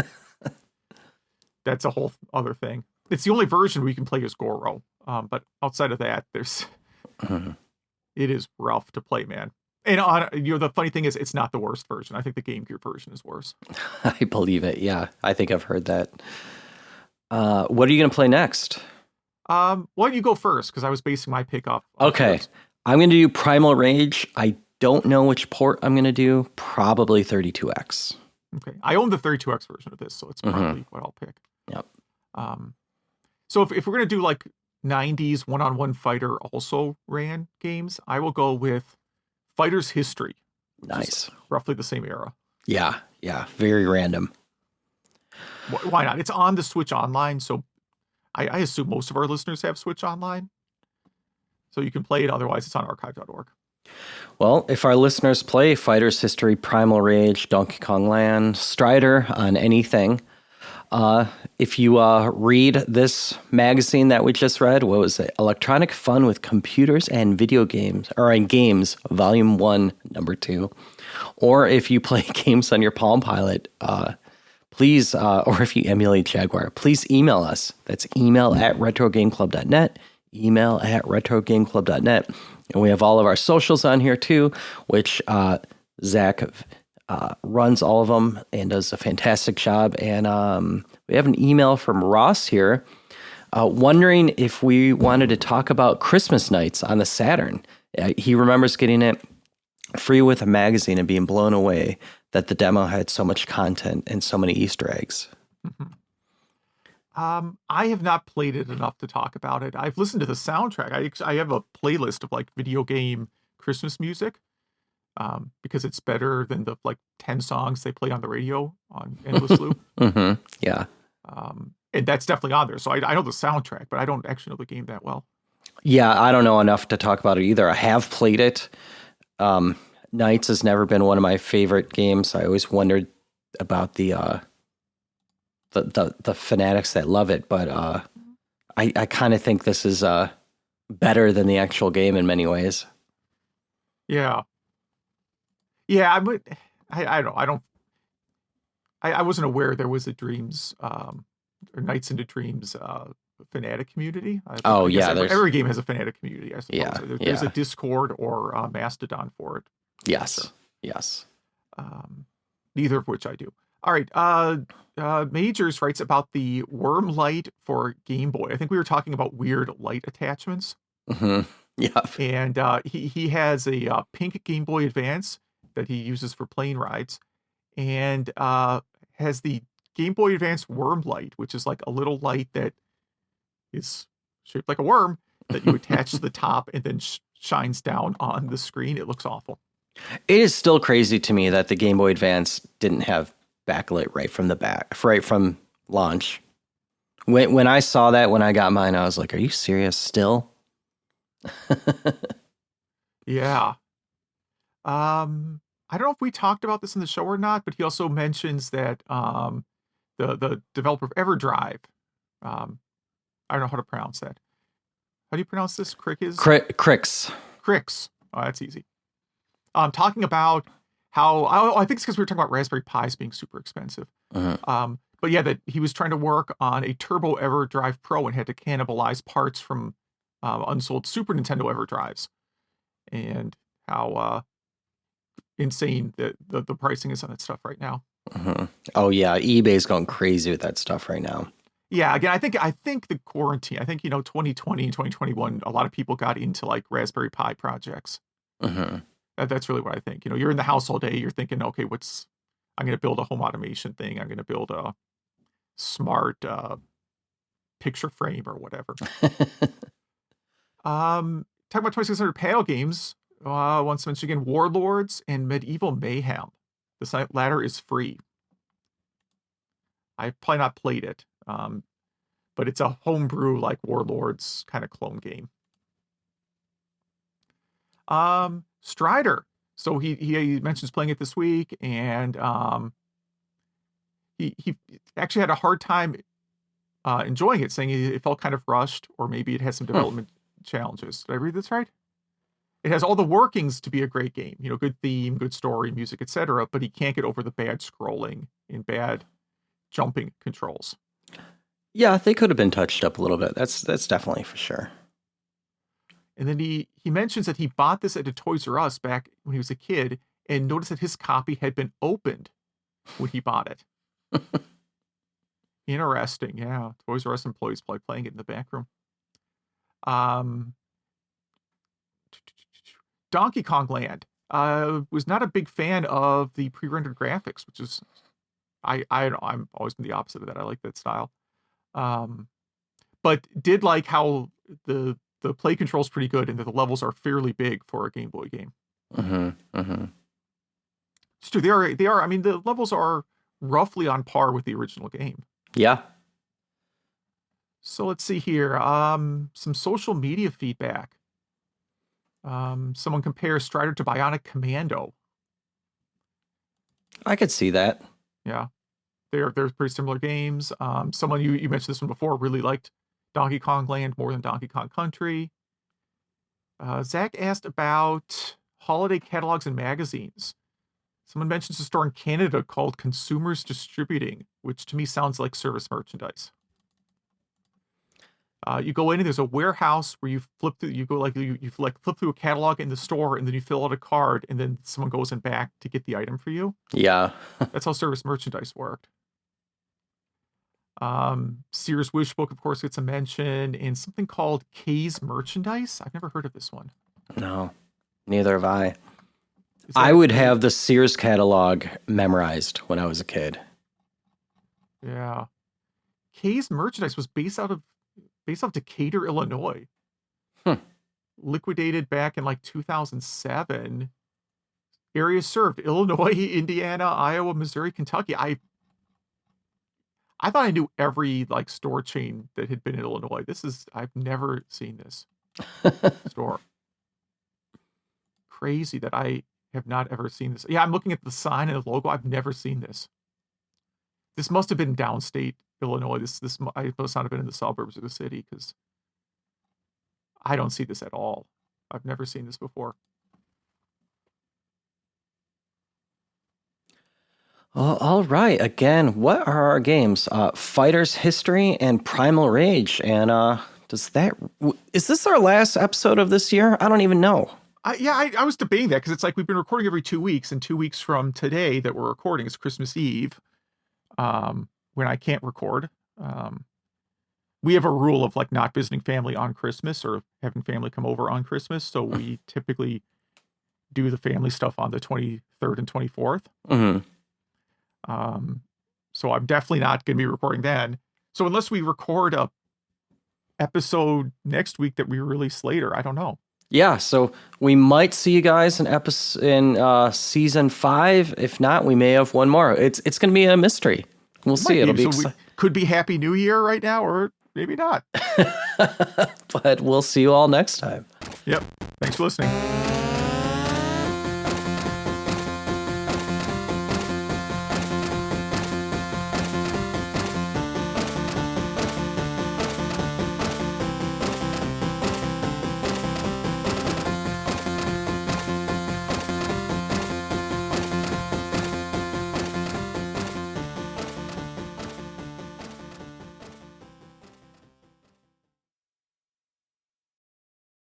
that's a whole other thing. It's the only version where you can play as Goro. But outside of that, it is rough to play, man. And the funny thing is, it's not the worst version. I think the Game Gear version is worse. I believe it. Yeah, I think I've heard that. What are you going to play next? Why don't you go first? Because I was basing my pick off. Okay. First. I'm going to do Primal Rage. I don't know which port I'm going to do. Probably 32X. Okay. I own the 32X version of this, so it's probably what I'll pick. Yep. So if we're going to do like 90s one-on-one fighter also ran games, I will go with Fighter's History. Nice. Roughly the same era. Yeah. Very random. Why not? It's on the Switch Online, so I assume most of our listeners have Switch Online. So you can play it, otherwise it's on archive.org. Well, if our listeners play Fighter's History, Primal Rage, Donkey Kong Land, Strider on anything, if you read this magazine that we just read, what was it? Electronic Fun with Computers and Video Games, or in Games, Volume 1, Number 2. Or if you play games on your PalmPilot, please, or if you emulate Jaguar, please email us. That's email@retrogameclub.net, email@retrogameclub.net. And we have all of our socials on here too, which Zach runs all of them and does a fantastic job. And we have an email from Ross here wondering if we wanted to talk about Christmas nights on the Saturn. He remembers getting it free with a magazine and being blown away that the demo had so much content and so many Easter eggs. I have not played it enough to talk about it. I've listened to the soundtrack. I have a playlist of like video game Christmas music because it's better than the like 10 songs they play on the radio on Endless Loop. Yeah. And that's definitely on there. So I know the soundtrack, but I don't actually know the game that well. Yeah, I don't know enough to talk about it either. I have played it. Knights has never been one of my favorite games. I always wondered about the fanatics that love it, but I kind of think this is better than the actual game in many ways. Yeah. Yeah, I don't know. I wasn't aware there was a Dreams or Nights into Dreams fanatic community. Oh I guess yeah, there's every game has a fanatic community, I suppose. yeah, There's a yeah, Discord or a Mastodon for it. Sure. yes, yes. Um, neither of which I do. All right. Majors writes about the worm light for Game Boy. I think we were talking about weird light attachments. Hmm. Yeah. And he has a pink Game Boy Advance that he uses for plane rides, and has the Game Boy Advance worm light, which is like a little light that is shaped like a worm that you attach to the top and then shines down on the screen. It looks awful. It is still crazy to me that the Game Boy Advance didn't have backlit right from launch. When I saw that when I got mine, I was like, "Are you serious? Still?" Yeah. I don't know if we talked about this in the show or not, but he also mentions that the developer of EverDrive, I don't know how to pronounce that. How do you pronounce this? Cricks. Crix. Oh, that's easy. Talking about how I think it's because we were talking about Raspberry Pis being super expensive. Mhm. But yeah, that he was trying to work on a Turbo EverDrive Pro and had to cannibalize parts from unsold Super Nintendo EverDrives, and how insane the pricing is on that stuff right now. Mhm. Oh yeah, eBay's going crazy with that stuff right now. Yeah, again, I think the quarantine, I think 2020 and 2021, a lot of people got into like Raspberry Pi projects. Hmm. That's really what I think. You're in the house all day, you're thinking, okay, I'm going to build a home automation thing. I'm going to build a smart picture frame or whatever. Talking about 2600 panel games, once mentioned again, Warlords and Medieval Mayhem. The latter is free. I've probably not played it, but it's a homebrew like Warlords kind of clone game. Strider. So he mentions playing it this week, and he actually had a hard time enjoying it, saying it felt kind of rushed, or maybe it has some development challenges. Did I read this right? It has all the workings to be a great game, good theme, good story, music, etc. But he can't get over the bad scrolling and bad jumping controls. Yeah, they could have been touched up a little bit. That's definitely for sure. And then he mentions that he bought this at a Toys R Us back when he was a kid, and noticed that his copy had been opened when he bought it. Interesting, yeah. Toys R Us employees probably playing it in the back room. Donkey Kong Land. Was not a big fan of the pre-rendered graphics, which is I'm always been the opposite of that. I like that style. But did like how the play control's pretty good and that the levels are fairly big for a Game Boy game. Mm-hmm. Mm-hmm. It's true. They are. I mean, the levels are roughly on par with the original game. Yeah. So let's see here. Some social media feedback. Someone compares Strider to Bionic Commando. I could see that. Yeah, they're pretty similar games. Someone you mentioned this one before really liked Donkey Kong Land more than Donkey Kong Country. Zach asked about holiday catalogs and magazines. Someone mentions a store in Canada called Consumers Distributing, which to me sounds like service merchandise. You go in and there's a warehouse where you flip through. You go like you flip through a catalog in the store, and then you fill out a card, and then someone goes in back to get the item for you. Yeah. That's how service merchandise worked. Sears Wish Book, of course, gets a mention, and something called K's Merchandise. I've never heard of this one. No, neither have I. I would have the Sears catalog memorized when I was a kid. Yeah. K's Merchandise was based out of Decatur, Illinois. Liquidated back in like 2007. Areas served: Illinois, Indiana, Iowa, Missouri, Kentucky. I thought I knew every like store chain that had been in Illinois. I've never seen this. store. Crazy that I have not ever seen this. Yeah, I'm looking at the sign and the logo. I've never seen this. This must have been downstate Illinois. This I must not have been in the suburbs of the city because I don't see this at all. I've never seen this before. All right. Again, what are our games? Fighter's History and Primal Rage. And is this our last episode of this year? I don't even know. I was debating that because it's like we've been recording every 2 weeks, and 2 weeks from today that we're recording is Christmas Eve, when I can't record. We have a rule of like not visiting family on Christmas or having family come over on Christmas, so we typically do the family stuff on the 23rd and 24th. Mm-hmm. So I'm definitely not going to be recording then. So unless we record a episode next week that we release later, I don't know. Yeah, so we might see you guys in season 5. If not, we may have one more. It's going to be a mystery. We'll see. It'll be could be Happy New Year right now, or maybe not. But we'll see you all next time. Yep. Thanks for listening.